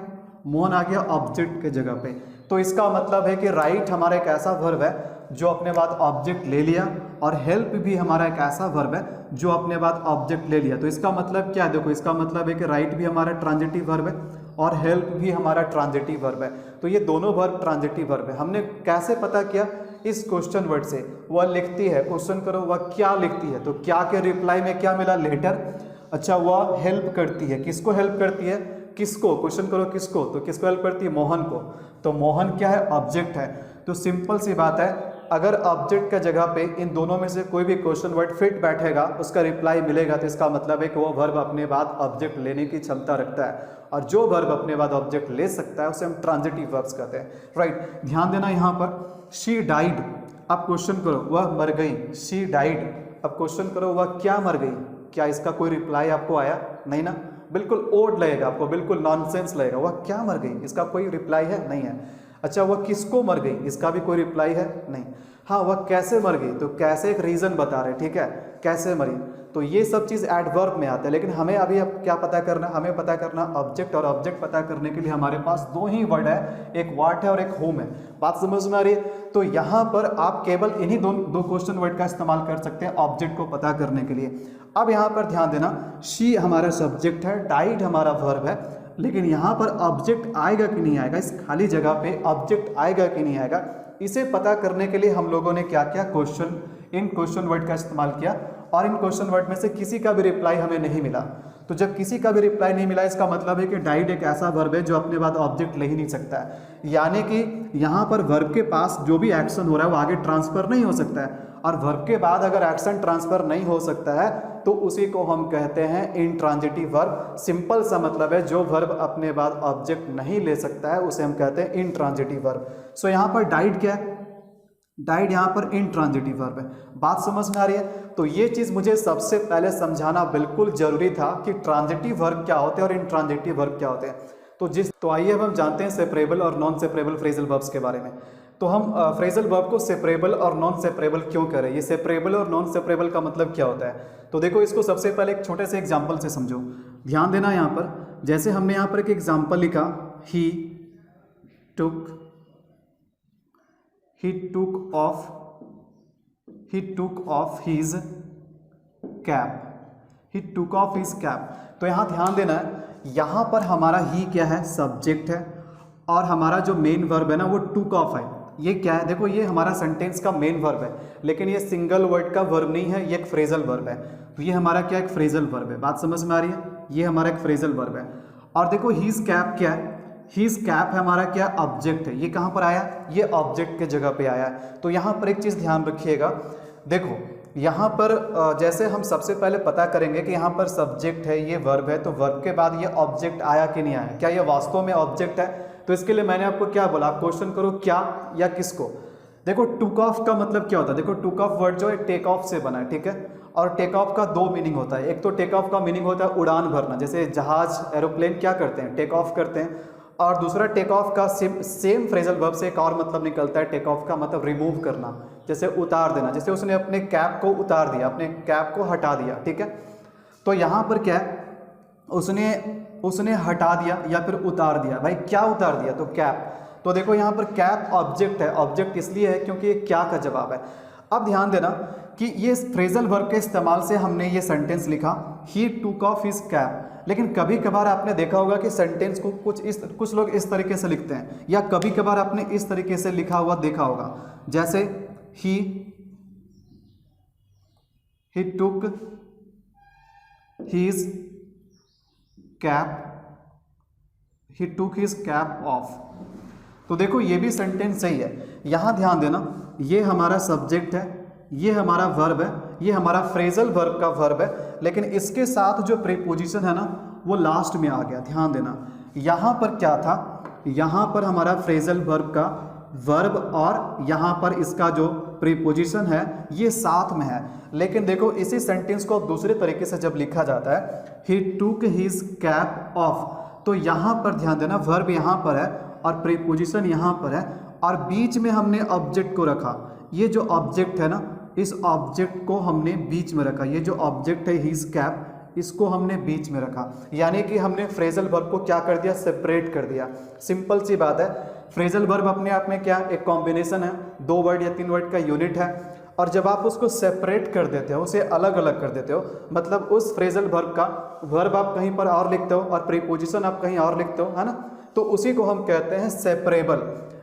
मोहन आ गया ऑब्जेक्ट के जगह पे। तो इसका मतलब है कि राइट हमारा एक ऐसा वर्ब है जो अपने बाद ऑब्जेक्ट ले लिया, और हेल्प भी हमारा एक ऐसा वर्ब है जो अपने बाद ऑब्जेक्ट ले लिया। तो इसका मतलब क्या है? देखो इसका मतलब है कि राइट भी हमारा ट्रांजिटिव वर्ब है और हेल्प भी हमारा ट्रांजिटिव वर्ब है। तो ये दोनों वर्ब ट्रांजिटिव वर्ब है। हमने कैसे पता किया? इस क्वेश्चन वर्ड से। वह लिखती है, क्वेश्चन करो वह क्या लिखती है, तो क्या के रिप्लाई में क्या मिला? लेटर। अच्छा, वह हेल्प करती है, किसको हेल्प करती है? किसको? क्वेश्चन करो किसको, तो किसको हेल्प करती है? मोहन को। तो मोहन क्या है? ऑब्जेक्ट है। तो सिंपल सी बात है, अगर ऑब्जेक्ट का जगह पे इन दोनों में से कोई भी क्वेश्चन वर्ड फिट बैठेगा, उसका रिप्लाई मिलेगा, तो इसका मतलब है कि वो वर्ब अपने बाद ऑब्जेक्ट लेने की क्षमता रखता है। और जो वर्ब अपने बाद ऑब्जेक्ट ले सकता है उसे हम ट्रांजिटिव वर्ब्स कहते हैं, राइट। ध्यान देना यहाँ पर, शी डाइड। अब क्वेश्चन करो वह मर गई, शी डाइड। अब क्वेश्चन करो वह क्या मर गई? क्या इसका कोई रिप्लाई आपको आया? नहीं ना, बिल्कुल ओड लगेगा आपको, बिल्कुल नॉनसेंस लगेगा। वह क्या मर गई, इसका कोई रिप्लाई है? नहीं है। अच्छा, वह किसको मर गई, इसका भी कोई रिप्लाई है? नहीं। हाँ, वह कैसे मर गई, तो कैसे एक रीजन बता रहे, ठीक है, कैसे मरी। तो ये सब चीज़ एडवर्ब में आता है। लेकिन हमें अभी अब क्या पता करना? हमें पता करना ऑब्जेक्ट, और ऑब्जेक्ट पता करने के लिए हमारे पास दो ही वर्ड है, एक व्हाट है और एक होम है। बात समझ में आ रही है? तो यहाँ पर आप केवल इन्हीं दो क्वेश्चन वर्ड का इस्तेमाल कर सकते हैं ऑब्जेक्ट को पता करने के लिए। अब यहाँ पर ध्यान देना, शी हमारा सब्जेक्ट है, डाइड हमारा वर्ब है। लेकिन यहाँ पर ऑब्जेक्ट आएगा कि नहीं आएगा, इस खाली जगह पे ऑब्जेक्ट आएगा कि नहीं आएगा, इसे पता करने के लिए हम लोगों ने क्या किया, इन क्वेश्चन वर्ड का इस्तेमाल किया और इन क्वेश्चन वर्ड में से किसी का भी रिप्लाई हमें नहीं मिला। तो जब किसी का भी रिप्लाई नहीं मिला, इसका मतलब है कि डाइड एक ऐसा वर्ब है जो अपने बाद ऑब्जेक्ट ले ही नहीं सकता है, यानी कि यहाँ पर वर्ब के पास जो भी एक्शन हो रहा है वो आगे ट्रांसफर नहीं हो सकता है, और वर्ब के बाद अगर एक्शन ट्रांसफर नहीं हो सकता है तो उसी को हम कहते हैं इंट्रांजिटिव वर्ब। सिंपल सा मतलब है जो वर्ब अपने बाद ऑब्जेक्ट नहीं ले सकता है उसे हम कहते हैं इंट्रांजिटिव वर्ब। सो यहाँ पर डाइड क्या है, डाइड यहाँ पर इंट्रांजिटिव वर्ब है। बात समझ में आ रही है? तो ये चीज़ मुझे सबसे पहले समझाना बिल्कुल जरूरी था कि ट्रांजिटिव वर्ब क्या होते हैं और इंट्रांजिटिव वर्ब क्या होते हैं। तो आइए अब हम जानते हैं सेपरेबल और नॉन सेपरेबल फ्रेजल वर्ब्स के बारे में। तो हम फ्रेजल वर्ब को सेपरेबल और नॉन सेपरेबल क्यों करें, ये सेपरेबल और नॉन सेपरेबल का मतलब क्या होता है। तो देखो इसको सबसे पहले एक छोटे से एग्जाम्पल से समझो, ध्यान देना यहाँ पर। जैसे हमने यहाँ पर एक एग्जाम्पल लिखा, ही took off his cap। तो यहाँ ध्यान देना है, यहाँ पर हमारा ही क्या है, सब्जेक्ट है, और हमारा जो मेन वर्ब है ना वो टूक ऑफ है। ये क्या है, देखो ये हमारा सेंटेंस का मेन वर्ब है, लेकिन ये सिंगल वर्ड का वर्ब नहीं है, ये एक फ्रेजल वर्ब है। तो ये हमारा क्या, एक फ्रेजल वर्ब है। बात समझ में आ रही है? ये हमारा एक फ्रेजल वर्ब है। और देखो हीज कैप क्या है, हीज कैप है हमारा क्या, ऑब्जेक्ट है। ये कहाँ पर आया, ये ऑब्जेक्ट के जगह पे आया है। तो यहाँ पर एक चीज़ ध्यान रखिएगा, देखो यहाँ पर जैसे हम सबसे पहले पता करेंगे कि यहाँ पर सब्जेक्ट है, ये वर्ब है, तो वर्ब के बाद ये ऑब्जेक्ट आया कि नहीं आया, क्या ये वास्तव में ऑब्जेक्ट है। तो इसके लिए मैंने आपको क्या बोला, आप क्वेश्चन करो क्या या किसको। देखो टूक ऑफ का मतलब क्या होता है, देखो टूक ऑफ वर्ड जो है टेक ऑफ से बना है, ठीक है। और टेक ऑफ का दो मीनिंग होता है, एक तो टेक ऑफ का मीनिंग होता है उड़ान भरना, जैसे जहाज एरोप्लेन क्या करते हैं, टेक ऑफ करते हैं। और दूसरा टेक ऑफ का सेम फ्रेजल वर्ब से एक और मतलब निकलता है, टेक ऑफ का मतलब रिमूव करना, जैसे उतार देना, जैसे उसने अपने कैप को उतार दिया, अपने कैप को हटा दिया, ठीक है। तो यहाँ पर क्या है, उसने हटा दिया या फिर उतार दिया। भाई क्या उतार दिया, तो कैप। तो देखो यहाँ पर कैप ऑब्जेक्ट है, ऑब्जेक्ट इसलिए है क्योंकि ये क्या का जवाब है। अब ध्यान देना कि ये फ्रेजल वर्ब के इस्तेमाल से हमने ये सेंटेंस लिखा, ही टूक ऑफ हिज कैप। लेकिन कभी कभार आपने देखा होगा कि सेंटेंस को कुछ लोग इस तरीके से लिखते हैं, या कभी कभार आपने इस तरीके से लिखा हुआ देखा होगा, जैसे ही टूक हिज कैप ऑफ। तो देखो ये भी सेंटेंस सही है। यहां ध्यान देना, ये हमारा सब्जेक्ट है, ये हमारा वर्ब है, ये हमारा फ्रेजल वर्ब का वर्ब है, लेकिन इसके साथ जो प्रीपोजिशन है ना वो लास्ट में आ गया। ध्यान देना, यहां पर क्या था, यहां पर हमारा फ्रेजल वर्ब का वर्ब और यहां पर इसका जो प्रीपोजिशन है ये साथ में है। लेकिन देखो इसी सेंटेंस को दूसरे तरीके से जब लिखा जाता है, ही टूक हिज कैप ऑफ, तो यहां पर ध्यान देना वर्ब यहां पर है और प्रीपोजिशन यहां पर है, और बीच में हमने ऑब्जेक्ट को रखा। ये जो ऑब्जेक्ट है ना, इस ऑब्जेक्ट को हमने बीच में रखा, ये जो ऑब्जेक्ट है हिज कैप, इसको हमने बीच में रखा, यानी कि हमने फ्रेजल वर्ब को क्या कर दिया, सेपरेट कर दिया। सिंपल सी बात है, फ्रेजल वर्ब अपने आप में क्या, एक कॉम्बिनेशन है, दो वर्ड या तीन वर्ड का यूनिट है, और जब आप उसको सेपरेट कर देते हो, उसे अलग अलग कर देते हो, मतलब उस फ्रेजल वर्ब का वर्ब आप कहीं पर और लिखते हो और प्रीपोजिशन आप कहीं और लिखते हो, है ना, तो उसी को हम कहते हैं सेपरेबल।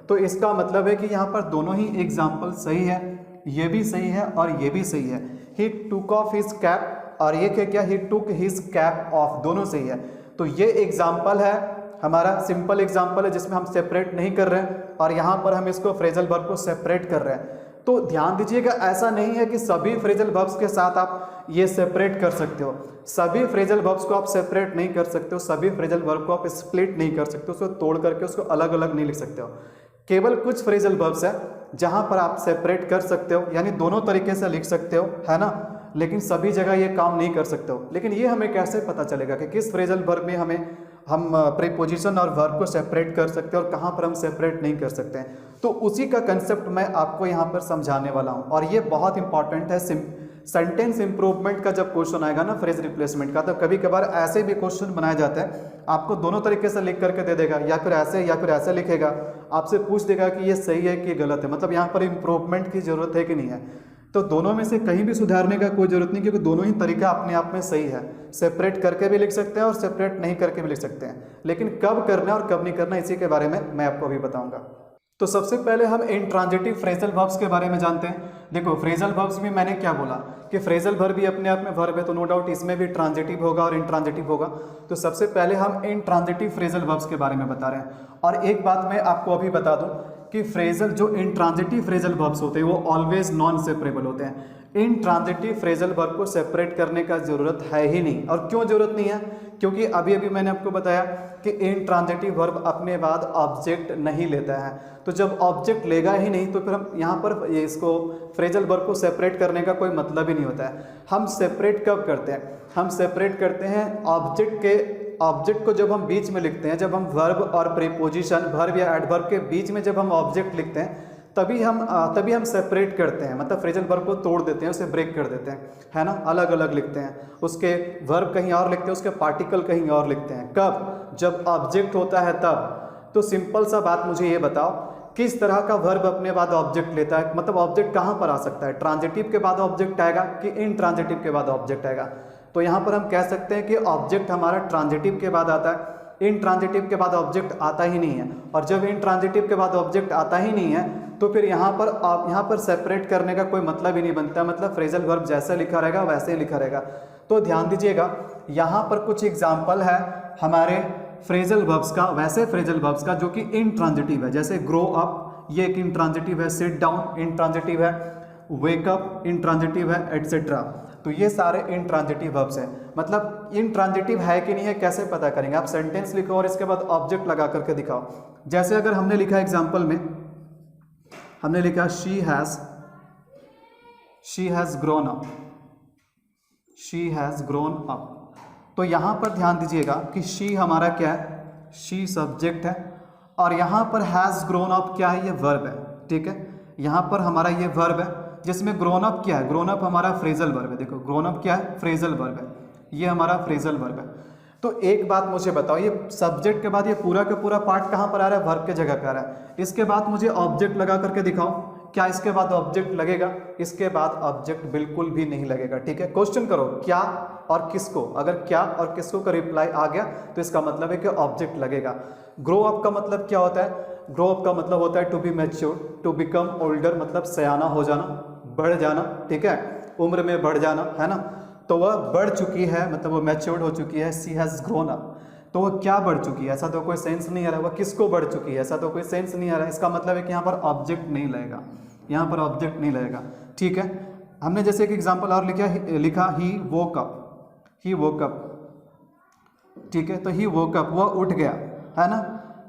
तो इसका मतलब है कि यहाँ पर दोनों ही एग्जाम्पल सही है, ये भी सही है और ये भी सही है। ही टूक ऑफ हिज कैप और ये क्या, ही टूक हिज कैप ऑफ, दोनों सही है। तो ये एग्जाम्पल है हमारा, सिंपल एग्जाम्पल है जिसमें हम सेपरेट नहीं कर रहे हैं, और यहाँ पर हम इसको फ्रेजल वर्ब को सेपरेट कर रहे हैं। तो ध्यान दीजिएगा, ऐसा नहीं है कि सभी फ्रेजल वर्ब्स के साथ आप ये सेपरेट कर सकते हो, सभी फ्रेजल वर्ब्स को आप सेपरेट नहीं कर सकते हो, सभी फ्रेजल वर्ब को आप स्प्लिट नहीं कर सकते हो, उसको तोड़ करके उसको अलग अलग नहीं लिख सकते हो। केवल कुछ फ्रेजल वर्ब्स है जहां पर आप सेपरेट कर सकते हो, यानी दोनों तरीके से लिख सकते हो, है ना, लेकिन सभी जगह ये काम नहीं कर सकते हो। लेकिन ये हमें कैसे पता चलेगा कि किस फ्रेजल वर्ब में हम प्रीपोजिशन और वर्ब को सेपरेट कर सकते हैं और कहाँ पर हम सेपरेट नहीं कर सकते हैं। तो उसी का कंसेप्ट मैं आपको यहाँ पर समझाने वाला हूँ, और ये बहुत इंपॉर्टेंट है। सेंटेंस इंप्रूवमेंट का जब क्वेश्चन आएगा ना फ्रेज रिप्लेसमेंट का, तो कभी कभार ऐसे भी क्वेश्चन बनाया जाता है, आपको दोनों तरीके से लिख करके दे देगा, या फिर ऐसे लिखेगा, आपसे पूछ देगा कि ये सही है कि गलत है, मतलब यहाँ पर इंप्रूवमेंट की जरूरत है कि नहीं है। तो दोनों में से कहीं भी सुधारने का कोई जरूरत नहीं, क्योंकि दोनों ही तरीका अपने आप में सही है। सेपरेट करके भी लिख सकते हैं और सेपरेट नहीं करके भी लिख सकते हैं, लेकिन कब करना है और कब नहीं करना इसी के बारे में मैं आपको अभी बताऊंगा। तो सबसे पहले हम इंट्रांजिटिव फ्रेजल वर्ब्स के बारे में जानते हैं। देखो फ्रेजल वर्ब्स में मैंने क्या बोला कि फ्रेजल वर्ब भी अपने आप में वर्ब है, तो नो डाउट इसमें भी ट्रांजिटिव होगा और इंट्रांजिटिव होगा। तो सबसे पहले हम इंट्रांजिटिव फ्रेजल वर्ब्स के बारे में बता रहे हैं। और एक बात मैं आपको अभी बता दूं कि फ्रेजल जो इंट्रांजिटिव फ्रेजल वर्ब्स होते हैं वो ऑलवेज नॉन सेपरेबल होते हैं। इंट्रांजिटिव फ्रेजल वर्ब को सेपरेट करने का जरूरत है ही नहीं। और क्यों जरूरत नहीं है? क्योंकि अभी अभी मैंने आपको बताया कि इंट्रांजिटिव वर्ब अपने बाद ऑब्जेक्ट नहीं लेता है। तो जब ऑब्जेक्ट लेगा ही नहीं तो फिर हम यहाँ पर इसको फ्रेजल वर्ब को सेपरेट करने का कोई मतलब ही नहीं होता है। हम सेपरेट कब करते हैं? हम सेपरेट करते हैं ऑब्जेक्ट को जब हम बीच में लिखते हैं, जब हम वर्ब और प्रीपोजिशन वर्ब या एडवर्ब के बीच में जब हम ऑब्जेक्ट लिखते हैं तभी हम सेपरेट करते हैं, मतलब फ्रेजल वर्ब को तोड़ देते हैं, उसे ब्रेक कर देते हैं, है ना, अलग अलग लिखते हैं। उसके वर्ब कहीं और लिखते हैं, उसके पार्टिकल कहीं और लिखते हैं। कब? जब ऑब्जेक्ट होता है तब। तो सिंपल सा बात मुझे ये बताओ, किस तरह का वर्ब अपने बाद ऑब्जेक्ट लेता है? मतलब ऑब्जेक्ट कहाँ पर आ सकता है? ट्रांजिटिव के बाद ऑब्जेक्ट आएगा कि इंट्रांजिटिव के बाद ऑब्जेक्ट आएगा? तो यहाँ पर हम कह सकते हैं कि ऑब्जेक्ट हमारा ट्रांजिटिव के बाद आता है, इंट्रांजिटिव के बाद ऑब्जेक्ट आता ही नहीं है। और जब इंट्रांजिटिव के बाद ऑब्जेक्ट आता ही नहीं है तो फिर यहाँ पर सेपरेट करने का कोई मतलब ही नहीं बनता। मतलब फ्रेजल वर्ब जैसा लिखा रहेगा वैसे ही लिखा रहेगा। तो ध्यान दीजिएगा, यहाँ पर कुछ एग्जाम्पल है हमारे फ्रेजल वर्ब्स का, वैसे फ्रेजल वर्ब्स का जो कि इंट्रांजिटिव है। जैसे ग्रो अप, ये एक इंट्रांजिटिव है। सिट डाउन इंट्रांजिटिव है। वेक अप इंट्रांजिटिव है, एटसेट्रा। तो ये सारे इंट्रांजिटिव वर्ब्स हैं। मतलब इंट्रांजिटिव है कि नहीं है कैसे पता करेंगे? आप सेंटेंस लिखो और इसके बाद ऑब्जेक्ट लगा करके दिखाओ। जैसे अगर हमने लिखा एग्जाम्पल में, हमने लिखा she has grown up, she has grown up. तो यहाँ पर ध्यान दीजिएगा कि शी हमारा क्या है? शी सब्जेक्ट है। और यहाँ पर हैज़ ग्रोन अप क्या है? ये वर्ब है, ठीक है। यहाँ पर हमारा ये वर्ब है जिसमें ग्रोन अप क्या है? ग्रोन अप हमारा फ्रेजल वर्ब है। देखो ग्रोन अप क्या है? फ्रेजल वर्ब है। ये हमारा फ्रेजल वर्ब है। तो एक बात मुझे बताओ, ये सब्जेक्ट के बाद ये पूरा का पूरा पार्ट कहाँ पर आ रहा है? वर्ब के जगह पे आ रहा है। इसके बाद मुझे ऑब्जेक्ट लगा करके दिखाओ, क्या इसके बाद ऑब्जेक्ट लगेगा? इसके बाद ऑब्जेक्ट बिल्कुल भी नहीं लगेगा, ठीक है। क्वेश्चन करो क्या और किसको। अगर क्या और किसको का रिप्लाई आ गया तो इसका मतलब है कि ऑब्जेक्ट लगेगा। ग्रो अप का मतलब क्या होता है? ग्रो अप का मतलब होता है to be mature, to become older, मतलब सयाना हो जाना, बढ़ जाना, ठीक है, उम्र में बढ़ जाना, है ना। तो वह बढ़ चुकी है, मतलब वो मैच्योर्ड हो चुकी है। सी हैज़ ग्रोन अप, तो वह क्या बढ़ चुकी है? ऐसा तो कोई सेंस नहीं आ रहा। वह किसको बढ़ चुकी है? ऐसा तो कोई सेंस नहीं आ रहा। इसका मतलब है कि यहाँ पर ऑब्जेक्ट नहीं लगेगा, यहाँ पर ऑब्जेक्ट नहीं लगेगा, ठीक है। हमने जैसे एक एग्जाम्पल और लिखा ही वोक अप, ठीक है। तो ही वोक अप, वह उठ गया, है ना।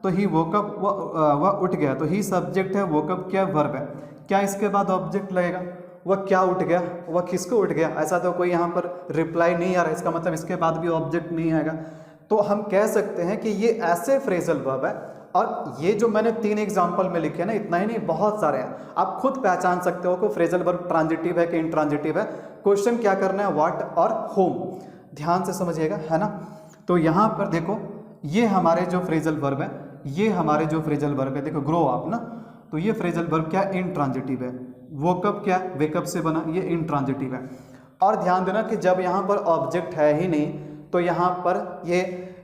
तो ही वोक अप, वह उठ गया। तो ही सब्जेक्ट है, वोक अप क्या? वर्ब है। क्या इसके बाद ऑब्जेक्ट लगेगा? वह क्या उठ गया? वह किसको उठ गया? ऐसा तो कोई यहाँ पर रिप्लाई नहीं आ रहा है। इसका मतलब इसके बाद भी ऑब्जेक्ट नहीं आएगा। तो हम कह सकते हैं कि ये ऐसे फ्रेजल वर्ब है। और ये जो मैंने 3 एग्जाम्पल में लिखे ना, इतना ही नहीं, बहुत सारे हैं। आप खुद पहचान सकते हो कि फ्रेजल वर्ब ट्रांजिटिव है कि इंट्रांजिटिव है। क्वेश्चन क्या करना है? व्हाट और होम। ध्यान से समझिएगा, है ना। तो यहाँ पर देखो, ये हमारे जो फ्रेजल वर्ब है, ये हमारे जो फ्रेजल वर्ब है, देखो ग्रो अप ना, तो ये फ्रेजल वर्ब क्या? इंट्रांजिटिव है। वोकअप क्या? वेकअप से बना, ये इंट्रांजिटिव है। और ध्यान देना कि जब यहाँ पर ऑब्जेक्ट है ही नहीं तो यहाँ पर ये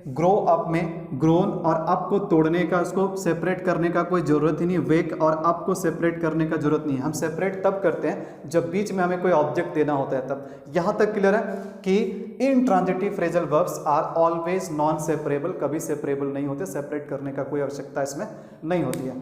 ग्रो अप में ग्रोन और अप को तोड़ने का, उसको सेपरेट करने का कोई ज़रूरत ही नहीं। वेक और अप को सेपरेट करने का जरूरत नहीं है। हम सेपरेट तब करते हैं जब बीच में हमें कोई ऑब्जेक्ट देना होता है तब। यहाँ तक क्लियर है कि intransitive phrasal verbs are always non separable, कभी सेपरेबल नहीं होते। सेपरेट करने का कोई आवश्यकता इसमें नहीं होती है।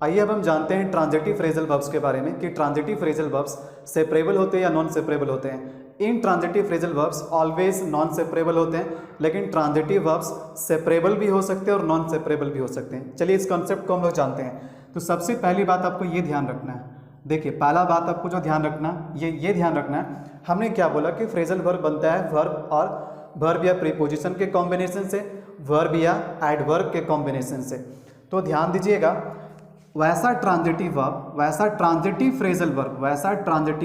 आइए अब हम जानते हैं ट्रांजिटिव फ्रेजल वर्ब्स के बारे में कि ट्रांजिटिव फ्रेजल वर्ब्स सेपरेबल होते हैं या नॉन सेपरेबल होते हैं। Intransitive phrasal verbs always non separable होते हैं, लेकिन ट्रांजिटिव वर्ब्स सेपरेबल भी हो सकते हैं और नॉन सेपरेबल भी हो सकते हैं। चलिए इस कॉन्सेप्ट को हम लोग जानते हैं। तो सबसे पहली बात आपको ये ध्यान रखना है, देखिए पहला बात आपको जो ध्यान रखना ये ध्यान रखना है, हमने क्या बोला कि फ्रेजल वर्ब बनता है वर्ब या प्रीपोजिशन के कॉम्बिनेशन से, वर्ब या एडवर्ब के कॉम्बिनेशन से। तो ध्यान दीजिएगा, वैसा ट्रांजिटिव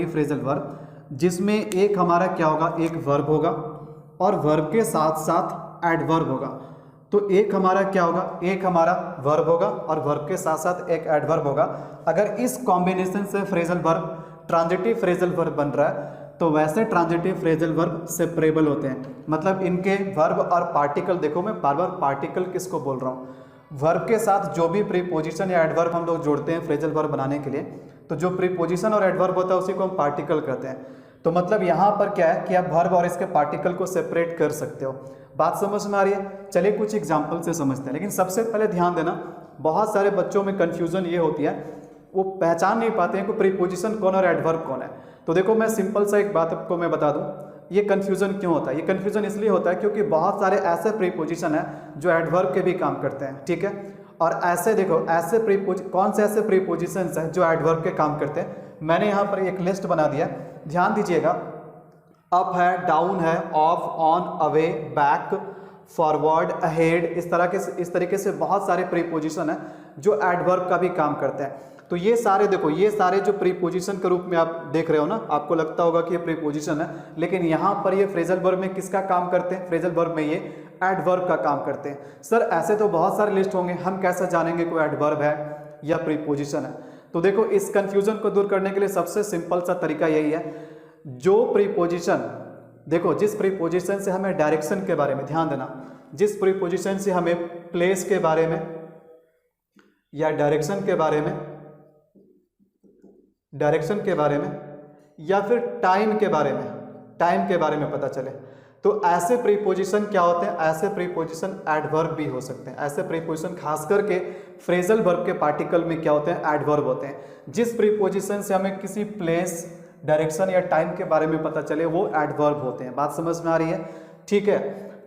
फ्रेजल वर्ब जिसमें एक हमारा क्या होगा? एक वर्ब होगा और वर्ब के साथ साथ एडवर्ब होगा। तो एक हमारा क्या होगा? एक हमारा वर्ब होगा और वर्ब के साथ साथ एक एडवर्ब होगा। अगर इस कॉम्बिनेशन से phrasal verb transitive phrasal verb बन रहा है, तो वैसे ट्रांजिटिव फ्रेजल वर्ब सेपरेबल होते हैं। मतलब इनके वर्ब और पार्टिकल, देखो मैं बार बार पार्टिकल किसको बोल रहा हूँ, वर्ब के साथ जो भी प्रीपोजिशन या एडवर्ब हम लोग जोड़ते हैं फ्रेजल वर्ब बनाने के लिए, तो जो प्रीपोजिशन और एडवर्ब होता है उसी को हम पार्टिकल कहते हैं। तो मतलब यहाँ पर क्या है कि आप वर्ब और इसके पार्टिकल को सेपरेट कर सकते हो। बात समझ में आ रही है? चलिए कुछ एग्जाम्पल से समझते हैं। लेकिन सबसे पहले ध्यान देना, बहुत सारे बच्चों में कन्फ्यूजन ये होती है, वो पहचान नहीं पाते हैं कि प्रीपोजिशन कौन और एडवर्ब कौन है। तो देखो मैं सिंपल सा एक बात आपको मैं बता दूं, ये कन्फ्यूजन क्यों होता है। ये कन्फ्यूजन इसलिए होता है क्योंकि बहुत सारे ऐसे प्रीपोजिशन हैं जो एडवर्ब के भी काम करते हैं, ठीक है। और ऐसे देखो, ऐसे कौन से ऐसे प्रीपोजिशंस हैं जो एडवर्ब के काम करते हैं, मैंने यहाँ पर एक लिस्ट बना दिया, ध्यान दीजिएगा। अप है, डाउन है, of, on, away, back, forward, ahead, इस तरीके से बहुत सारे प्रीपोजिशन हैं जो एडवर्ब का भी काम करते हैं। तो ये सारे देखो, ये सारे जो प्रीपोजिशन के रूप में आप देख रहे हो ना, आपको लगता होगा कि ये प्रीपोजिशन है, लेकिन यहाँ पर ये फ्रेजल वर्ब में किसका काम करते हैं? फ्रेजल वर्ब में ये एडवर्ब का काम करते हैं। सर ऐसे तो बहुत सारे लिस्ट होंगे, हम कैसे जानेंगे कोई एडवर्ब है या प्रीपोजिशन है? तो देखो इस कंफ्यूजन को दूर करने के लिए सबसे सिंपल सा तरीका यही है, जो प्रीपोजिशन, देखो जिस प्रीपोजिशन से हमें डायरेक्शन के बारे में, ध्यान देना, जिस प्रीपोजिशन से हमें प्लेस के बारे में या डायरेक्शन के बारे में या फिर टाइम के बारे में पता चले, तो ऐसे प्रीपोजिशन क्या होते हैं? ऐसे प्रीपोजिशन एडवर्ब भी हो सकते हैं। ऐसे प्रीपोजिशन खास करके फ्रेजल वर्ब के पार्टिकल में क्या होते हैं? एडवर्ब होते हैं। जिस प्रीपोजिशन से हमें किसी प्लेस, डायरेक्शन या टाइम के बारे में पता चले वो एडवर्ब होते हैं। बात समझ में आ रही है? ठीक है।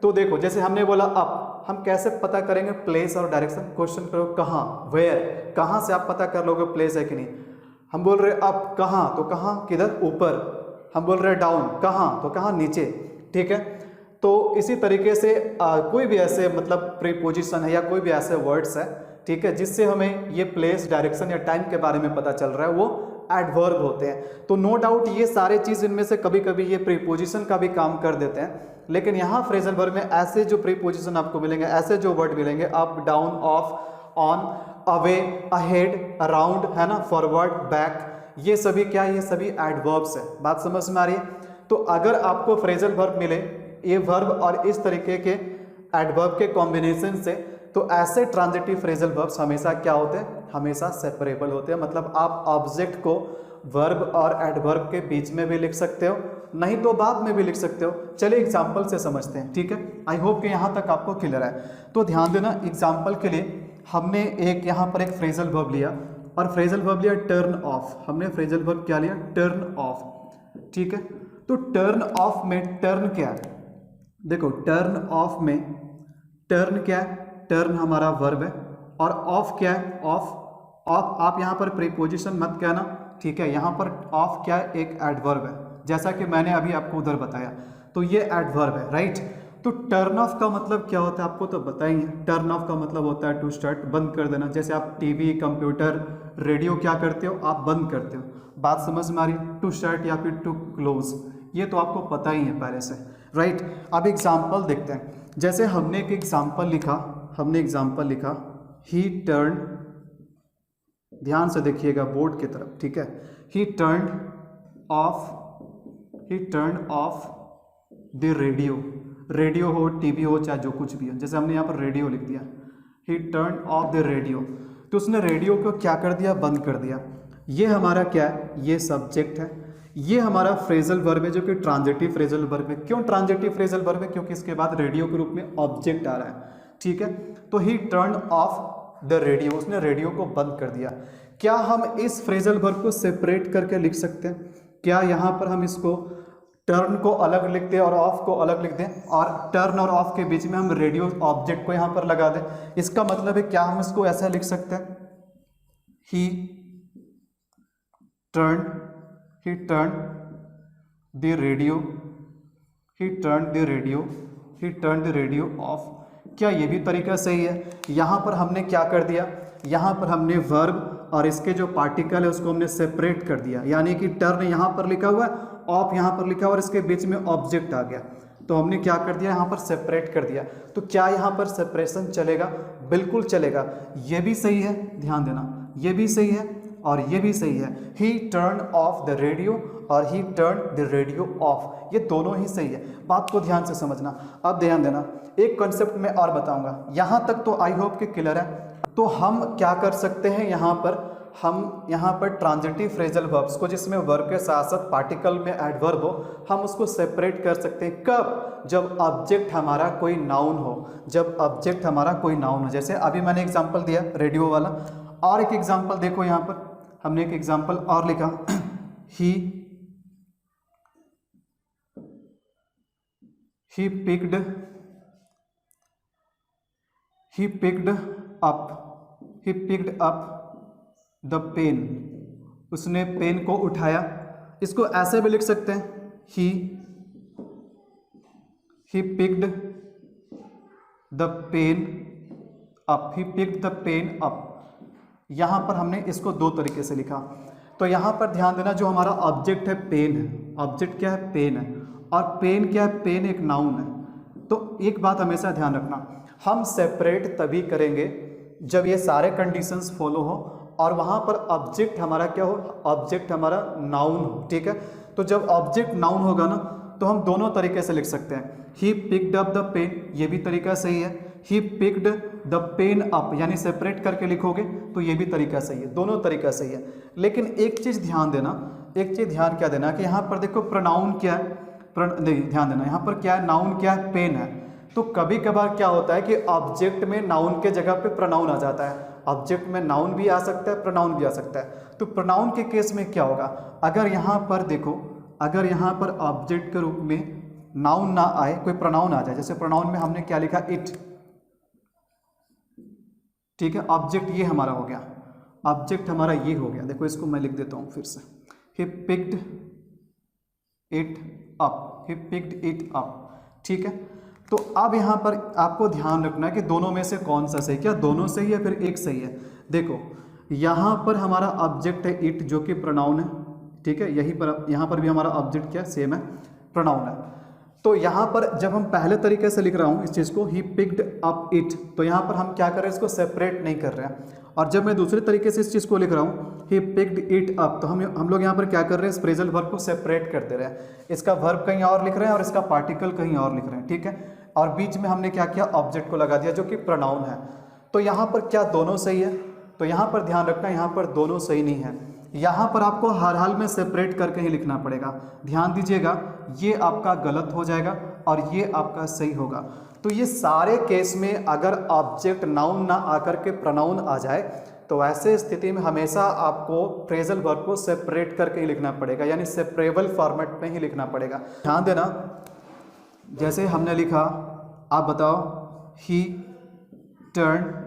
तो देखो जैसे हमने बोला अप, हम कैसे पता करेंगे प्लेस और डायरेक्शन? क्वेश्चन करो कहाँ, वेयर, कहाँ से आप पता कर लोगे प्लेस है कि नहीं? हम बोल रहे अप, कहाँ? तो कहाँ, किधर? ऊपर। हम बोल रहे डाउन, कहाँ? तो कहाँ, नीचे। ठीक है। तो इसी तरीके से कोई भी ऐसे मतलब प्रीपोजिशन है या कोई भी ऐसे वर्ड्स है, ठीक है, जिससे हमें ये प्लेस, डायरेक्शन या टाइम के बारे में पता चल रहा है, वो एडवर्ब होते हैं। तो नो डाउट ये सारे चीज़ इनमें से कभी कभी ये प्रीपोजिशन का भी काम कर देते हैं, लेकिन यहाँ फ्रेजल वर्ब में ऐसे जो प्रीपोजिशन आपको मिलेंगे, ऐसे जो वर्ड मिलेंगे, up, down, of, on, away, ahead, around, है ना, फॉरवर्ड, बैक, ये सभी क्या, ये सभी एडवर्ब्स है। बात समझ में आ रही है? तो अगर आपको फ्रेजल वर्ब मिले, ये वर्ब और इस तरीके के एडवर्ब के कॉम्बिनेशन से, तो ऐसे ट्रांजिटिव फ्रेजल वर्ब्स हमेशा क्या होते हैं? हमेशा सेपरेबल होते हैं। मतलब आप ऑब्जेक्ट को वर्ब और एडवर्ब के बीच में भी लिख सकते हो, नहीं तो बाद में भी लिख सकते हो। चलिए एग्जाम्पल से समझते हैं, ठीक है। आई होप कि यहाँ तक आपको क्लियर है। तो ध्यान देना, एग्जाम्पल के लिए हमने एक यहाँ पर एक फ्रेजल वर्ब लिया, और फ्रेजल वर्ब लिया टर्न ऑफ। हमने फ्रेजल वर्ब क्या लिया? टर्न ऑफ, ठीक है। तो टर्न ऑफ में टर्न क्या है? देखो टर्न ऑफ में टर्न क्या है? टर्न हमारा वर्ब है, और ऑफ क्या है? ऑफ आप यहाँ पर प्रीपोजिशन मत कहना, ठीक है। यहाँ पर ऑफ क्या है? एक एडवर्ब है, जैसा कि मैंने अभी आपको उधर बताया, तो ये एडवर्ब है, राइट। तो टर्न ऑफ का मतलब क्या होता है आपको तो बताएंगे। टर्न ऑफ का मतलब होता है टू स्टार्ट, बंद कर देना। जैसे आप टीवी, कंप्यूटर, रेडियो क्या करते हो? आप बंद करते हो। बात समझ में आ रही? टू स्टार्ट या फिर टू क्लोज, ये तो आपको पता ही है पहले से, राइट। अब एग्जाम्पल देखते हैं। जैसे हमने एक एग्जाम्पल लिखा, ही टर्न, ध्यान से देखिएगा बोर्ड की तरफ, ठीक है। He turn off the radio हो, टीवी हो, चाहे जो कुछ भी हो। जैसे हमने यहाँ पर रेडियो लिख दिया, ही टर्न ऑफ द रेडियो, तो उसने रेडियो को क्या कर दिया? बंद कर दिया। ये हमारा क्या है? ये सब्जेक्ट है। ये हमारा फ्रेजल वर्ब है, जो कि ट्रांजिटिव फ्रेजल वर्ब है। क्यों ट्रांजिटिव फ्रेजल वर्ब है? क्योंकि इसके बाद रेडियो के रूप में ऑब्जेक्ट आ रहा है, ठीक है। तो ही टर्न ऑफ द रेडियो, उसने रेडियो को बंद कर दिया। क्या हम इस फ्रेजल वर्ब को सेपरेट करके लिख सकते हैं? क्या यहाँ पर हम इसको टर्न को अलग लिख दें और ऑफ को अलग लिख दें, और टर्न और ऑफ के बीच में हम रेडियो ऑब्जेक्ट को यहाँ पर लगा दें? इसका मतलब है क्या हम इसको ऐसा लिख सकते हैं? ही turned the radio off। क्या ये भी तरीका सही है? यहाँ पर हमने क्या कर दिया? यहाँ पर हमने वर्ब और इसके जो पार्टिकल है उसको हमने सेपरेट कर दिया, यानी कि टर्न यहाँ पर लिखा हुआ है, ऑफ यहाँ पर लिखा हुआ, और इसके बीच में ऑब्जेक्ट आ गया, तो हमने क्या कर दिया? यहाँ पर सेपरेट कर दिया। तो क्या यहाँ पर सेपरेशन चलेगा? बिल्कुल चलेगा। ये भी सही है, ध्यान देना, ये भी सही है और ये भी सही है। He turn off the radio और he turn the radio off, ये दोनों ही सही है। बात को ध्यान से समझना। अब ध्यान देना, एक कॉन्सेप्ट मैं और बताऊंगा, यहाँ तक तो आई होप कि क्लियर है। तो हम क्या कर सकते हैं यहाँ पर, हम यहाँ पर ट्रांजिटिव फ्रेजल वर्ब्स को, जिसमें वर्ब के साथ साथ पार्टिकल में एडवर्ब हो, हम उसको सेपरेट कर सकते हैं। कब? जब ऑब्जेक्ट हमारा कोई नाउन हो, जब ऑब्जेक्ट हमारा कोई नाउन हो। जैसे अभी मैंने एग्जांपल दिया रेडियो वाला, और एक एग्जांपल देखो, यहाँ पर हमने एक एग्जांपल और लिखा, he picked up the pen, उसने पेन को उठाया। इसको ऐसे भी लिख सकते हैं, he picked the pen up, he picked the pen up. यहाँ पर हमने इसको दो तरीके से लिखा। तो यहाँ पर ध्यान देना, जो हमारा ऑब्जेक्ट है पेन है, ऑब्जेक्ट क्या है? पेन है, और पेन क्या है? पेन एक नाउन है। तो एक बात हमेशा ध्यान रखना, हम सेपरेट तभी करेंगे जब ये सारे कंडीशंस फॉलो हो और वहाँ पर ऑब्जेक्ट हमारा क्या हो? ऑब्जेक्ट हमारा नाउन हो, ठीक है। तो जब ऑब्जेक्ट नाउन होगा ना, तो हम दोनों तरीके से लिख सकते हैं। He picked up the pen, ये भी तरीका सही है। He picked the pen up, यानी सेपरेट करके लिखोगे तो ये भी तरीका सही है, दोनों तरीका सही है। लेकिन एक चीज़ ध्यान देना, एक चीज़ ध्यान क्या देना कि यहाँ पर देखो प्रोनाउन क्या है, ध्यान देना, यहाँ पर क्या है? नाउन क्या है? पेन है। तो कभी कभार क्या होता है कि ऑब्जेक्ट में नाउन के जगह पे प्रोनाउन आ जाता है। ऑब्जेक्ट में नाउन भी आ सकता है, प्रोनाउन भी आ सकता है। तो प्रोनाउन के केस में क्या होगा? अगर यहाँ पर देखो, अगर यहाँ पर ऑब्जेक्ट के रूप में नाउन ना आए, कोई प्रोनाउन आ जाए, जैसे प्रोनाउन में हमने क्या लिखा? इट, ठीक है। ऑब्जेक्ट ये हमारा हो गया, ऑब्जेक्ट हमारा ये हो गया। देखो इसको मैं लिख देता हूँ फिर से, he picked it up, he picked it up, ठीक है। तो अब यहाँ पर आपको ध्यान रखना है कि दोनों में से कौन सा सही, क्या दोनों सही है फिर एक सही है? देखो यहाँ पर हमारा ऑब्जेक्ट है इट, जो कि प्रोनाउन है, ठीक है। यहीं पर, यहाँ पर भी हमारा ऑब्जेक्ट क्या सेम है, प्रोनाउन है। तो यहाँ पर जब हम पहले तरीके से लिख रहा हूँ इस चीज़ को, ही पिक्ड अप इट, तो यहाँ पर हम क्या कर रहे हैं? इसको सेपरेट नहीं कर रहे हैं। और जब मैं दूसरे तरीके से इस चीज़ को लिख रहा हूँ, ही पिक्ड इट अप, तो हम लोग यहाँ पर क्या कर रहे हैं? इस फ्रेजल वर्ब को सेपरेट कर दे रहे हैं। इसका वर्ब कहीं और लिख रहे हैं और इसका पार्टिकल कहीं और लिख रहे हैं, ठीक है। और बीच में हमने क्या किया? ऑब्जेक्ट को लगा दिया, जो कि प्रोनाउन है। तो यहाँ पर क्या दोनों सही है? तो यहाँ पर ध्यान रखना, यहाँ पर दोनों सही नहीं है। यहाँ पर आपको हर हाल में सेपरेट करके ही लिखना पड़ेगा। ध्यान दीजिएगा, ये आपका गलत हो जाएगा और ये आपका सही होगा। तो ये सारे केस में अगर ऑब्जेक्ट नाउन ना आकर के प्रोनाउन आ जाए, तो ऐसे स्थिति में हमेशा आपको फ्रेजल वर्ब को सेपरेट करके ही लिखना पड़ेगा, यानी सेपरेबल फॉर्मेट में ही लिखना पड़ेगा। ध्यान देना, जैसे हमने लिखा, आप बताओ, ही टर्न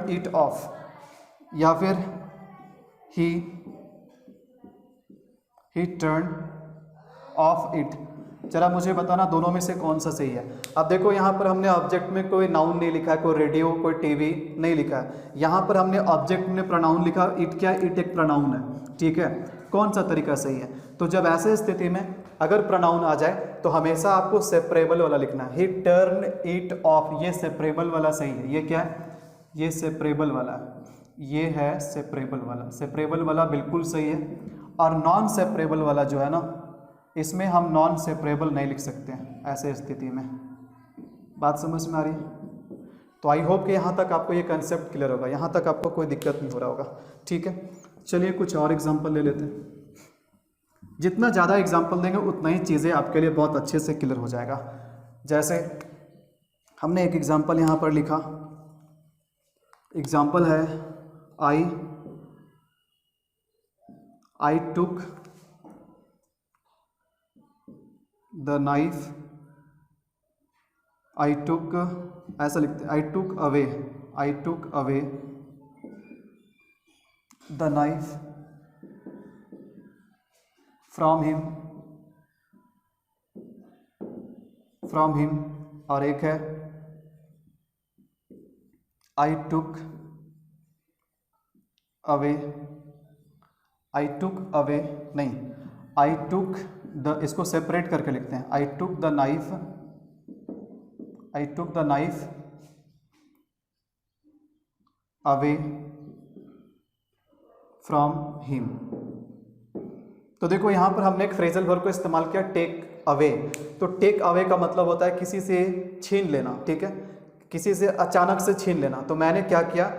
इट ऑफ, या फिर ही टर्न ऑफ इट। जरा मुझे बताना दोनों में से कौन सा सही है। अब देखो यहाँ पर हमने ऑब्जेक्ट में कोई नाउन नहीं लिखा है, कोई रेडियो, कोई टीवी नहीं लिखा है। यहाँ पर हमने ऑब्जेक्ट में प्रोनाउन लिखा, इट क्या है? इट एक प्रोनाउन है, ठीक है। कौन सा तरीका सही है? तो जब ऐसे स्थिति में अगर प्रोनाउन आ जाए तो हमेशा आपको सेपरेबल वाला लिखना है। ही टर्न इट ऑफ, ये सेपरेबल वाला सही है। ये क्या है? ये सेपरेबल वाला, ये है सेपरेबल वाला। सेपरेबल वाला बिल्कुल सही है। और नॉन सेपरेबल वाला जो है ना, इसमें हम नॉन सेपरेबल नहीं लिख सकते हैं ऐसे स्थिति में। बात समझ में आ रही है? तो आई होप कि यहाँ तक आपको ये कंसेप्ट क्लियर होगा, यहाँ तक आपको कोई दिक्कत नहीं हो रहा होगा, ठीक है। चलिए कुछ और एग्जांपल ले लेते हैं। जितना ज़्यादा एग्जांपल देंगे उतना ही चीज़ें आपके लिए बहुत अच्छे से क्लियर हो जाएगा। जैसे हमने एक एग्जांपल यहाँ पर लिखा, एग्जांपल है आई टुक द नाइफ, आई टुक, ऐसा लिखते हैं, I took away the knife from him. और एक है आई टुक अवे नहीं, आई टुक द, इसको सेपरेट करके लिखते हैं, I took the knife I took the knife away from him. तो देखो यहाँ पर हमने एक फ्रेजल वर्ब को इस्तेमाल किया, टेक अवे। तो टेक अवे का मतलब होता है किसी से छीन लेना, ठीक है, किसी से अचानक से छीन लेना। तो मैंने क्या किया,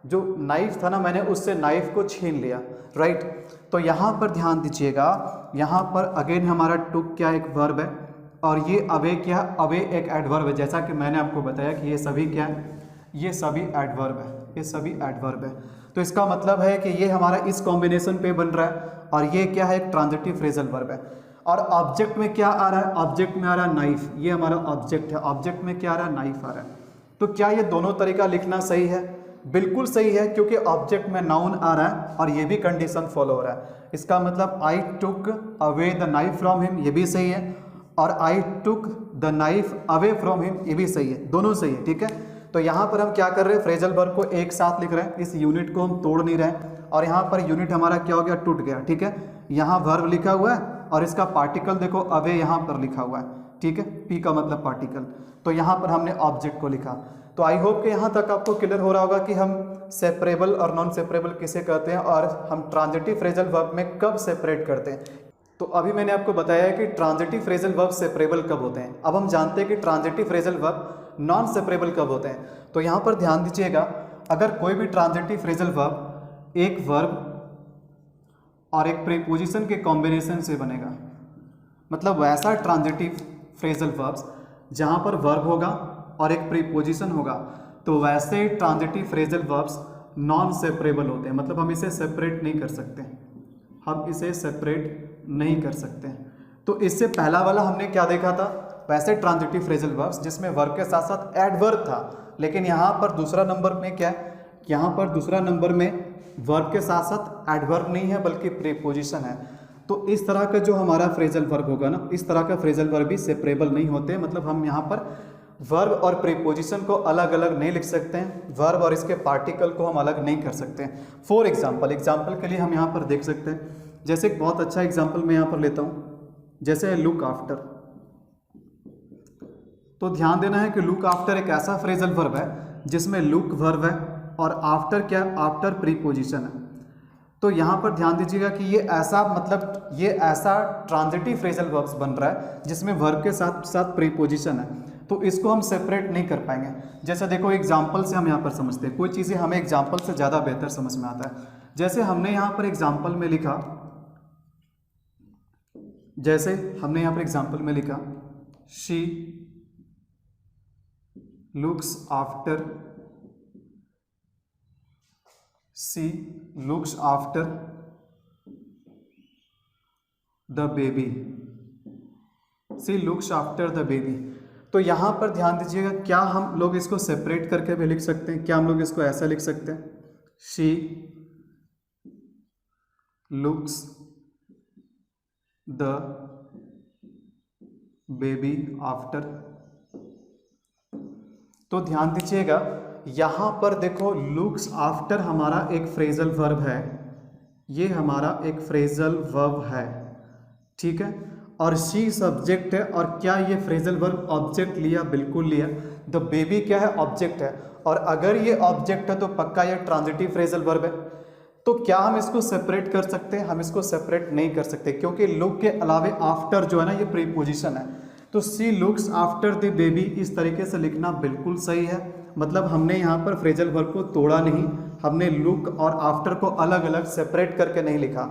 जो नाइफ था ना, मैंने उससे नाइफ को छीन लिया, राइट। तो यहाँ पर ध्यान दीजिएगा, यहाँ पर अगेन हमारा टुक क्या एक वर्ब है, और ये अवे क्या, अवे एक एडवर्ब है। जैसा कि मैंने आपको बताया कि ये सभी क्या है, ये सभी एडवर्ब है, ये सभी एडवर्ब है। तो इसका मतलब है कि ये हमारा इस कॉम्बिनेशन पे बन रहा है, और ये क्या है, एक ट्रांजिटिव फ्रेजल वर्ब है। और ऑब्जेक्ट में क्या आ रहा है, ऑब्जेक्ट में आ रहा है नाइफ, ये हमारा ऑब्जेक्ट है, ऑब्जेक्ट में क्या आ रहा है, नाइफ आ रहा है। तो क्या ये दोनों तरीका लिखना सही है? बिल्कुल सही है, क्योंकि ऑब्जेक्ट में नाउन आ रहा है और ये भी कंडीशन फॉलो हो रहा है। इसका मतलब I took away the knife from him, ये भी सही है, और I took the knife away from him, ये भी सही है, दोनों सही है, ठीक है। तो यहाँ पर हम क्या कर रहे हैं, फ्रेजल वर्ब को एक साथ लिख रहे हैं, इस यूनिट को हम तोड़ नहीं रहे हैं। और यहाँ पर यूनिट हमारा क्या हो गया, टूट गया, ठीक है। यहाँ वर्ब लिखा हुआ है और इसका पार्टिकल देखो अवे यहाँ पर लिखा हुआ है, ठीक है, पी का मतलब पार्टिकल। तो यहाँ पर हमने ऑब्जेक्ट को लिखा। तो आई होप कि यहाँ तक आपको क्लियर हो रहा होगा कि हम सेपरेबल और नॉन सेपरेबल किसे कहते हैं, और हम ट्रांजिटिव फ्रेजल वर्ब में कब सेपरेट करते हैं। तो अभी मैंने आपको बताया कि ट्रांजिटिव फ्रेजल वर्ब सेपरेबल कब होते हैं। अब हम जानते हैं कि transitive phrasal verb non separable कब होते हैं। तो यहाँ पर ध्यान दीजिएगा, अगर कोई भी ट्रांजिटिव फ्रेजल वर्ब एक वर्ब और एक प्रीपोजिशन के कॉम्बिनेशन से बनेगा, मतलब वैसा ट्रांजिटिव फ्रेजल वर्ब्स जहाँ पर वर्ब होगा और एक प्रीपोजिशन होगा, तो वैसे transitive phrasal verbs non separable होते हैं। मतलब हम इसे सेपरेट नहीं कर सकते, हम इसे सेपरेट नहीं कर सकते। तो इससे पहला वाला हमने क्या देखा था, वैसे ट्रांजिटिव फ्रेजल वर्ब्स जिसमें वर्ब के साथ साथ एडवर्ब था। लेकिन यहाँ पर दूसरा नंबर में क्या है, यहाँ पर दूसरा नंबर में वर्ब के साथ साथ एडवर्ब नहीं है बल्कि प्रीपोजिशन है। तो इस तरह का जो हमारा फ्रेजल वर्ब होगा ना, इस तरह का फ्रेजल वर्ब भी सेपरेबल नहीं होते। मतलब हम यहाँ पर वर्ब और प्रीपोजिशन को अलग अलग नहीं लिख सकते हैं, वर्ब और इसके पार्टिकल को हम अलग नहीं कर सकते हैं। फॉर एग्जाम्पल के लिए हम यहाँ पर देख सकते हैं, जैसे एक बहुत अच्छा एग्जाम्पल मैं यहाँ पर लेता हूँ, जैसे लुक आफ्टर। तो ध्यान देना है कि लुक आफ्टर एक ऐसा फ्रेजल वर्ब है जिसमें लुक वर्ब है और आफ्टर क्या, आफ्टर प्रीपोजिशन है। तो यहाँ पर ध्यान दीजिएगा कि ये ऐसा, मतलब ये ऐसा ट्रांजिटिव फ्रेजल वर्ब्स बन रहा है जिसमें वर्ब के साथ साथ प्रीपोजिशन है। तो इसको हम सेपरेट नहीं कर पाएंगे। जैसे देखो एग्जाम्पल से हम यहाँ पर समझते हैं, कोई चीज़ें हमें एग्जाम्पल से ज़्यादा बेहतर समझ में आता है। जैसे हमने यहाँ पर एग्जाम्पल में लिखा, जैसे हमने यहाँ पर एग्जाम्पल में लिखा she looks after, she looks after the baby, she looks after the baby. तो यहाँ पर ध्यान दीजिएगा, क्या हम लोग इसको सेपरेट करके भी लिख सकते हैं? क्या हम लोग इसको ऐसा लिख सकते हैं, she looks the baby after. तो ध्यान दीजिएगा, यहाँ पर देखो लुक्स आफ्टर हमारा एक फ्रेजल वर्ब है, ये हमारा एक फ्रेजल वर्ब है, ठीक है। और शी सब्जेक्ट है, और क्या ये फ्रेजल वर्ब ऑब्जेक्ट लिया? बिल्कुल लिया। द बेबी क्या है? ऑब्जेक्ट है। और अगर ये ऑब्जेक्ट है तो पक्का ये ट्रांजिटिव फ्रेजल वर्ब है। तो क्या हम इसको सेपरेट कर सकते हैं? हम इसको सेपरेट नहीं कर सकते, क्योंकि लुक के अलावे आफ्टर जो है ना, ये प्रीपोजिशन है। तो she looks after the baby इस तरीके से लिखना बिल्कुल सही है। मतलब हमने यहाँ पर फ्रेजल वर्ब को तोड़ा नहीं, हमने लुक और आफ्टर को अलग अलग सेपरेट करके नहीं लिखा।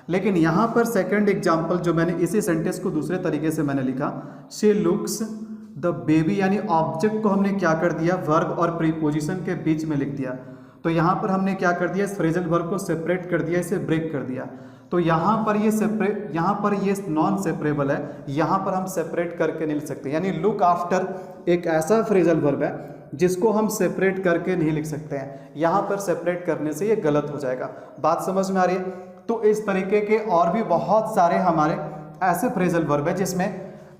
लेकिन यहाँ पर सेकंड एग्जाम्पल जो मैंने इसी सेंटेंस को दूसरे तरीके से मैंने लिखा, शी लुक्स द बेबी, यानी ऑब्जेक्ट को हमने क्या कर दिया, वर्ब और प्रीपोजिशन के बीच में लिख दिया। तो यहाँ पर हमने क्या कर दिया, इस फ्रेजल वर्ब को सेपरेट कर दिया, इसे ब्रेक कर दिया। तो यहाँ पर ये सेपरेट, यहाँ पर ये नॉन सेपरेबल है, यहाँ पर हम सेपरेट करके नहीं लिख सकते। यानी लुक आफ्टर एक ऐसा फ्रेजल वर्ब है जिसको हम सेपरेट करके नहीं लिख सकते हैं। यहाँ पर सेपरेट करने से ये गलत हो जाएगा। बात समझ में आ रही है? तो इस तरीके के और भी बहुत सारे हमारे ऐसे फ्रेजल वर्ब है जिसमें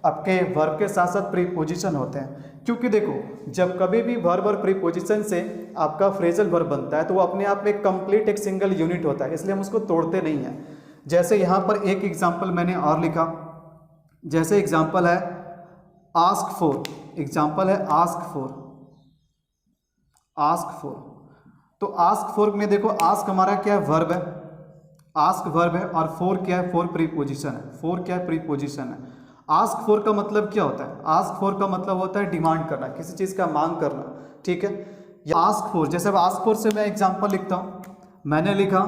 आपके वर्ब के साथ साथ प्रीपोजिशन होते हैं। क्योंकि देखो, जब कभी भी वर्ब और प्रीपोजिशन से आपका फ्रेजल वर्ब बनता है तो वो अपने आप में कंप्लीट एक सिंगल यूनिट होता है, इसलिए हम उसको तोड़ते नहीं हैं। जैसे यहाँ पर एक एग्जाम्पल मैंने और लिखा, जैसे एग्जाम्पल है आस्क फॉर, एग्जाम्पल है आस्क फॉर, आस्क फॉर। तो आस्क फॉर में देखो आस्क हमारा क्या है, वर्ब है, आस्क वर्ब है, और फॉर क्या है, फॉर प्रीपोजिशन है, फॉर क्या है, प्रीपोजिशन है। आस्क फॉर का मतलब क्या होता है, आस्क फॉर का मतलब होता है डिमांड करना, किसी चीज़ का मांग करना, ठीक है। या आस्क फॉर, जैसे आस्क फॉर से मैं एग्जांपल लिखता हूँ, मैंने लिखा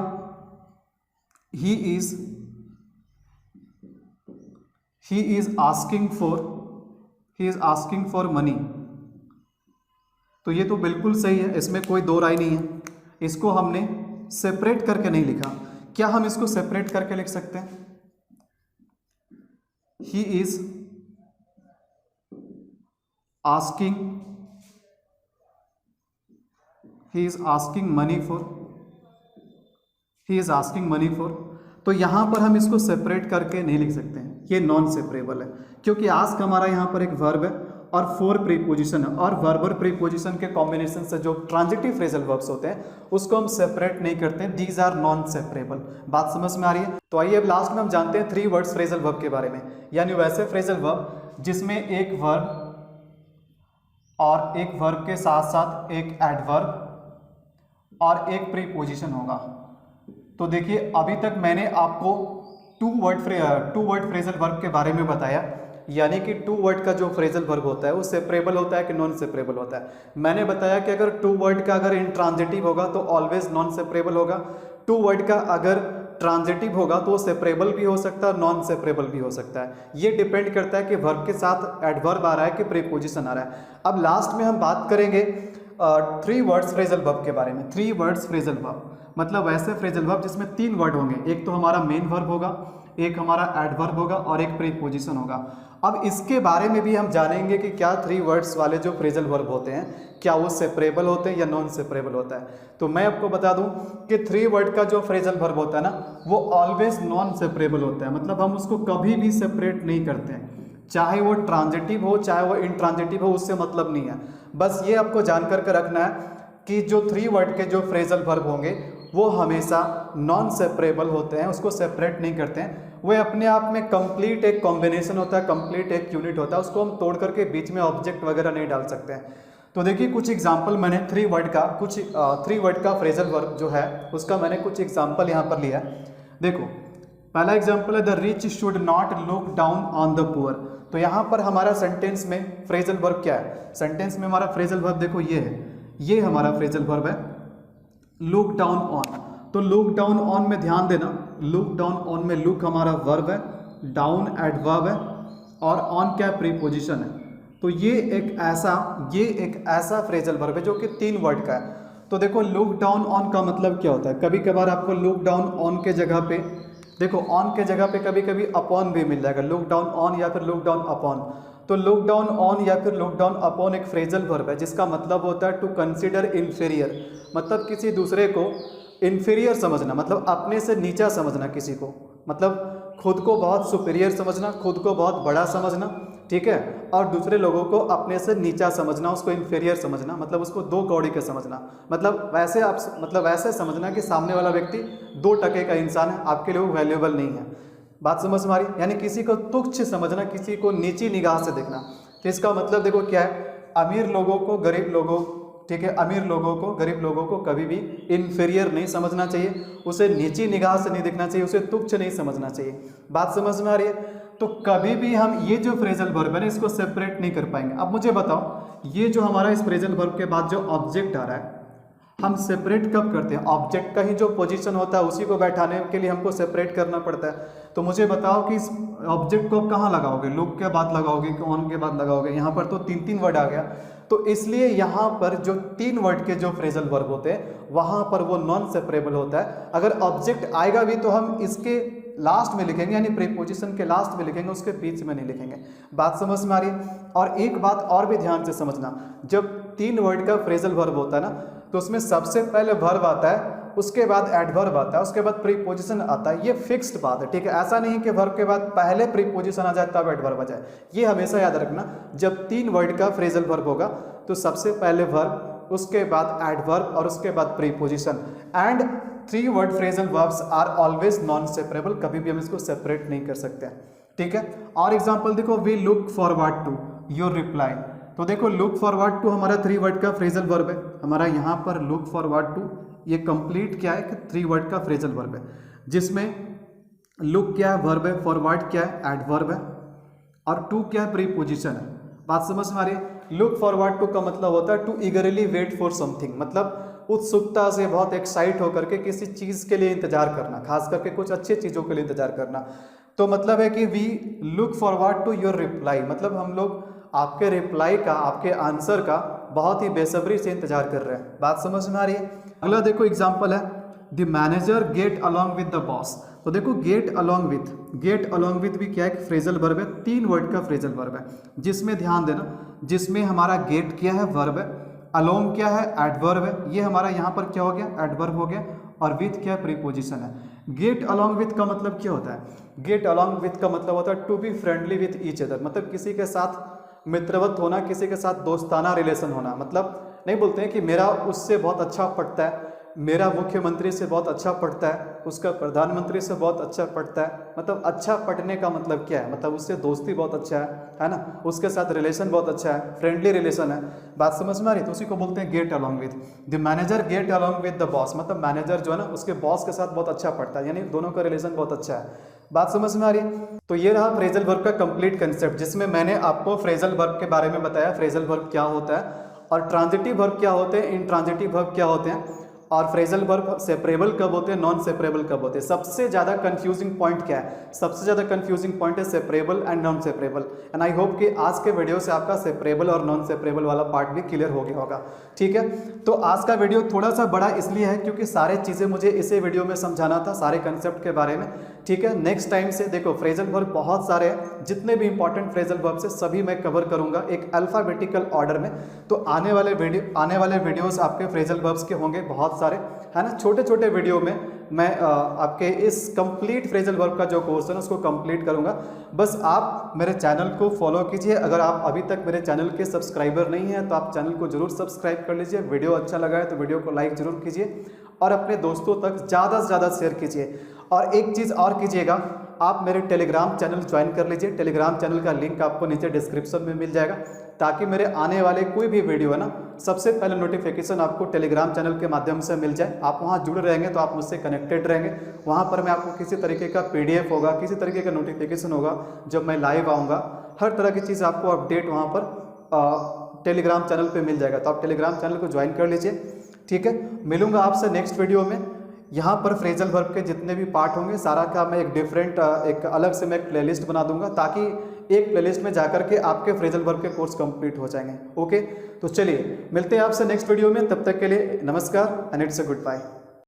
he is asking for money. तो ये तो बिल्कुल सही है, इसमें कोई दो राय नहीं है। इसको हमने सेपरेट करके नहीं लिखा, क्या हम इसको सेपरेट करके लिख सकते हैं, he is asking money for, तो यहां पर हम इसको सेपरेट करके नहीं लिख सकते हैं, ये नॉन सेपरेबल है, क्योंकि आस्क हमारा यहां पर एक वर्ब है और फॉर प्रीपोजिशन है, और वर्ब और प्रीपोजिशन के कॉम्बिनेशन से जो ट्रांजिटिव फ्रेजल वर्ब्स होते हैं उसको हम सेपरेट नहीं करते, दीज आर नॉन सेपरेबल। बात समझ में आ रही है। तो आइए अब लास्ट में हम जानते हैं 3 वर्ड्स फ्रेजल वर्ब के बारे में, यानी वैसे फ्रेजल वर्ब जिसमें एक वर्ब और एक वर्ब के साथ साथ एक एडवर्ब और एक प्रीपोजिशन होगा। तो देखिए अभी तक मैंने आपको टू वर्ड फ्रेजल वर्ब के बारे में बताया, यानी कि 2 वर्ड का जो फ्रेजल वर्ब होता है वो सेपरेबल होता है कि नॉन सेपरेबल होता है। मैंने बताया कि अगर 2 वर्ड का अगर इंट्रांजिटिव होगा तो ऑलवेज नॉन सेपरेबल होगा, 2 वर्ड का अगर ट्रांजिटिव होगा तो वो सेपरेबल भी हो सकता है, नॉन सेपरेबल भी हो सकता है। ये डिपेंड करता है कि वर्ब के साथ एडवर्ब आ रहा है कि प्रीपोजिशन आ रहा है। अब लास्ट में हम बात करेंगे 3 वर्ड्स फ्रेजल वर्ब के बारे में। 3 वर्ड्स फ्रेजल वर्ब मतलब वैसे फ्रेजल वर्ब जिसमें 3 वर्ड होंगे, एक तो हमारा मेन वर्ब होगा, एक हमारा एडवर्ब होगा और एक प्रीपोजिशन होगा। अब इसके बारे में भी हम जानेंगे कि क्या 3 वर्ड्स वाले जो फ्रेजल वर्ब होते हैं क्या वो सेपरेबल होते हैं या नॉन सेपरेबल होता है। तो मैं आपको बता दूं कि 3 वर्ड का जो फ्रेजल वर्ब होता है ना वो ऑलवेज नॉन सेपरेबल होता है, मतलब हम उसको कभी भी सेपरेट नहीं करते हैं, चाहे वो ट्रांजिटिव हो चाहे वो इंट्रांजिटिव हो, उससे मतलब नहीं है। बस ये आपको जानकर के रखना है कि जो 3 वर्ड के जो फ्रेजल वर्ब होंगे वो हमेशा नॉन सेपरेबल होते हैं, उसको सेपरेट नहीं करते हैं। वो अपने आप में कंप्लीट एक कॉम्बिनेशन होता है, कंप्लीट एक यूनिट होता है, उसको हम तोड़ करके बीच में ऑब्जेक्ट वगैरह नहीं डाल सकते हैं। तो देखिए कुछ एग्जाम्पल मैंने 3 वर्ड का फ्रेजल वर्ब जो है उसका मैंने कुछ एग्जाम्पल यहाँ पर लिया है। देखो पहला एग्जाम्पल है the rich should not look down on the poor. तो यहाँ पर हमारा सेंटेंस में फ्रेजल वर्ब क्या है, सेंटेंस में हमारा फ्रेजल वर्ब देखो ये है, ये हमारा फ्रेजल वर्ब है लुक डाउन ऑन। तो लुक डाउन ऑन में ध्यान देना, लुक डाउन ऑन में लुक हमारा वर्ब है, डाउन एडवर्ब है और ऑन क्या प्रीपोजिशन है। तो ये एक ऐसा फ्रेजल वर्ब है जो कि 3 वर्ड का है। तो देखो लुक डाउन ऑन का मतलब क्या होता है, कभी कभार आपको लुक डाउन ऑन के जगह पे देखो ऑन के जगह पे कभी कभी अपॉन भी मिल जाएगा, लुक डाउन ऑन या फिर लुक डाउन अपॉन। तो लुक डाउन ऑन या फिर लुक डाउन अपॉन एक फ्रेजल वर्ब है जिसका मतलब होता है टू कंसीडर इन्फीरियर, मतलब किसी दूसरे को इन्फीरियर समझना, मतलब अपने से नीचा समझना किसी को, मतलब खुद को बहुत सुपीरियर समझना, खुद को बहुत बड़ा समझना, ठीक है, और दूसरे लोगों को अपने से नीचा समझना, उसको इन्फीरियर समझना, मतलब उसको 2 कौड़ी का समझना, मतलब वैसे समझना कि सामने वाला व्यक्ति 2 टके का इंसान है, आपके लिए वो वैल्यूएबल नहीं है। बात समझ में आ रही, यानी किसी को तुच्छ समझना, किसी को नीची निगाह से देखना। तो इसका मतलब देखो क्या है, अमीर लोगों को गरीब लोगों, ठीक है, अमीर लोगों को गरीब लोगों को कभी भी इन्फीरियर नहीं समझना चाहिए, उसे नीची निगाह से नहीं देखना चाहिए, उसे तुच्छ नहीं समझना चाहिए। बात समझ में आ रही है। तो कभी भी हम ये जो फ्रेजल वर्ब है ना इसको सेपरेट नहीं कर पाएंगे। अब मुझे बताओ ये जो हमारा इस फ्रेजल वर्ब के बाद जो ऑब्जेक्ट आ रहा है हम सेपरेट कब करते हैं, ऑब्जेक्ट का ही जो पोजीशन होता है उसी को बैठाने के लिए हमको सेपरेट करना पड़ता है। तो मुझे बताओ कि इस ऑब्जेक्ट को आप कहाँ लगाओगे, लुक के बाद लगाओगे कि ऑन के बाद लगाओगे, यहाँ पर तो 3 वर्ड आ गया। तो इसलिए यहाँ पर जो 3 वर्ड के जो फ्रेजल वर्ब होते हैं वहाँ पर वो नॉन सेपरेबल होता है। अगर ऑब्जेक्ट आएगा भी तो हम इसके लास्ट में लिखेंगे, यानी प्रीपोजिशन के लास्ट में लिखेंगे, उसके बीच में नहीं लिखेंगे। बात समझ में आ रही है। और एक बात और भी ध्यान से समझना, जब 3 वर्ड का फ्रेजल वर्ब होता है ना तो उसमें सबसे पहले वर्ब आता है, उसके बाद एडवर्ब आता है, उसके बाद प्रीपोजिशन आता है। ये फिक्स्ड बात है, ठीक है, ऐसा नहीं कि वर्ब के बाद पहले प्रीपोजिशन आ जाए तब एडवर्ब आ जाए। ये हमेशा याद रखना, जब 3 वर्ड का फ्रेजल वर्ब होगा तो सबसे पहले वर्ब, उसके बाद एडवर्ब और उसके बाद preposition. And 3 word phrasal verbs are always non separable, कभी भी हम इसको सेपरेट नहीं कर सकते हैं, ठीक है। और एग्जाम्पल देखो, we look forward to. Your reply. तो देखो लुक फॉरवर्ड टू हमारा 3 वर्ड का फ्रेजल वर्ब है, हमारा यहाँ पर लुक फॉरवर्ड टू ये कंप्लीट क्या है कि 3 वर्ड का फ्रेजल वर्ब है, जिसमें लुक क्या है वर्ब है, फॉरवर्ड क्या है एडवर्ब है, और टू क्या है प्रीपोजिशन है। बात समझ में आ रही है। लुक फॉरवर्ड टू का मतलब होता है to eagerly wait for something, मतलब उत्सुकता से बहुत एक्साइट होकर के किसी चीज़ के लिए इंतजार करना, खास करके कुछ अच्छी चीज़ों के लिए इंतजार करना। तो मतलब है कि we look forward to your reply, मतलब हम लोग आपके रिप्लाई का, आपके आंसर का बहुत ही बेसब्री से इंतजार कर रहे हैं। बात समझ में आ रही है। अगला देखो एग्जाम्पल है, the manager get along with the boss. तो देखो गेट अलॉन्ग विथ भी क्या है, फ्रेजल वर्ब है, 3 वर्ड का फ्रेजल वर्ब है, जिसमें ध्यान देना, जिसमें हमारा गेट क्या है वर्ब है, अलोंग क्या है एडवर्ब है, ये हमारा यहाँ पर क्या हो गया एडवर्ब हो गया, और विथ क्या प्रीपोजिशन है। गेट अलॉन्ग विथ का मतलब क्या होता है, गेट अलॉन्ग विथ का मतलब होता है to be friendly with each other, मतलब किसी के साथ मित्रवत होना, किसी के साथ दोस्ताना रिलेशन होना। मतलब नहीं बोलते हैं कि मेरा उससे बहुत अच्छा पड़ता है, मेरा मुख्यमंत्री से बहुत अच्छा पड़ता है, उसका प्रधानमंत्री से बहुत अच्छा पड़ता है। मतलब अच्छा पढ़ने का मतलब क्या है, मतलब उससे दोस्ती बहुत अच्छा है ना, उसके साथ रिलेशन बहुत अच्छा है, फ्रेंडली रिलेशन है। बात समझ में आ रही, तो उसी को बोलते हैं get along with. The manager get along with the boss, मतलब मैनेजर जो है ना उसके बॉस के साथ बहुत अच्छा पड़ता है, यानी दोनों का रिलेशन बहुत अच्छा है। बात समझ में आ रही। तो ये रहा फ्रेजल वर्ब का कंप्लीट कंसेप्ट, जिसमें मैंने आपको फ्रेजल वर्ब के बारे में बताया, फ्रेजल वर्ब क्या होता है और ट्रांजिटिव वर्ब क्या होते हैं, इंट्रांजिटिव वर्ब क्या होते हैं, और फ्रेजल वर्ब सेपरेबल कब होते हैं, नॉन सेपरेबल कब होते हैं। सबसे ज़्यादा कंफ्यूजिंग पॉइंट क्या है, सबसे ज़्यादा कंफ्यूजिंग पॉइंट है separable and non separable. And I hope कि आज के वीडियो से आपका सेपरेबल और नॉन सेपरेबल वाला पार्ट भी क्लियर हो गया होगा। ठीक है, तो आज का वीडियो थोड़ा सा बड़ा इसलिए है क्योंकि सारे चीज़ें मुझे इसी वीडियो में समझाना था, सारे कंसेप्ट के बारे में। ठीक है, नेक्स्ट टाइम से देखो फ्रेजल वर्ब बहुत सारे हैं, जितने भी इंपॉर्टेंट फ्रेजल वर्ब से सभी मैं कवर करूंगा एक अल्फाबेटिकल ऑर्डर में। तो आने वाले वीडियोस आपके फ्रेजल वर्ब्स के होंगे बहुत सारे, है ना। छोटे छोटे वीडियो में मैं आपके इस कंप्लीट फ्रेजल वर्ब का जो कोर्स है ना उसको कंप्लीट करूंगा। बस आप मेरे चैनल को फॉलो कीजिए। अगर आप अभी तक मेरे चैनल के सब्सक्राइबर नहीं हैं तो आप चैनल को जरूर सब्सक्राइब कर लीजिए। वीडियो अच्छा लगा है तो वीडियो को लाइक जरूर कीजिए और अपने दोस्तों तक ज़्यादा से ज़्यादा शेयर कीजिए। और एक चीज़ और कीजिएगा, आप मेरे टेलीग्राम चैनल ज्वाइन कर लीजिए। टेलीग्राम चैनल का लिंक आपको नीचे डिस्क्रिप्शन में मिल जाएगा, ताकि मेरे आने वाले कोई भी वीडियो है ना सबसे पहले नोटिफिकेशन आपको टेलीग्राम चैनल के माध्यम से मिल जाए। आप वहाँ जुड़े रहेंगे तो आप मुझसे कनेक्टेड रहेंगे। वहाँ पर मैं आपको किसी तरीके का PDF होगा, किसी तरीके का नोटिफिकेशन होगा जब मैं लाइव आऊँगा, हर तरह की चीज़ आपको अपडेट वहाँ पर टेलीग्राम चैनल पर मिल जाएगा। तो आप टेलीग्राम चैनल को ज्वाइन कर लीजिए। ठीक है, मिलूंगा आपसे नेक्स्ट वीडियो में। यहाँ पर फ्रेजल वर्ब के जितने भी पार्ट होंगे सारा का मैं एक अलग से मैं एक प्लेलिस्ट बना दूंगा, ताकि एक प्लेलिस्ट में जाकर के आपके फ्रेजल वर्ब के कोर्स कंप्लीट हो जाएंगे। ओके, तो चलिए मिलते हैं आपसे नेक्स्ट वीडियो में। तब तक के लिए नमस्कार and it's a good bye.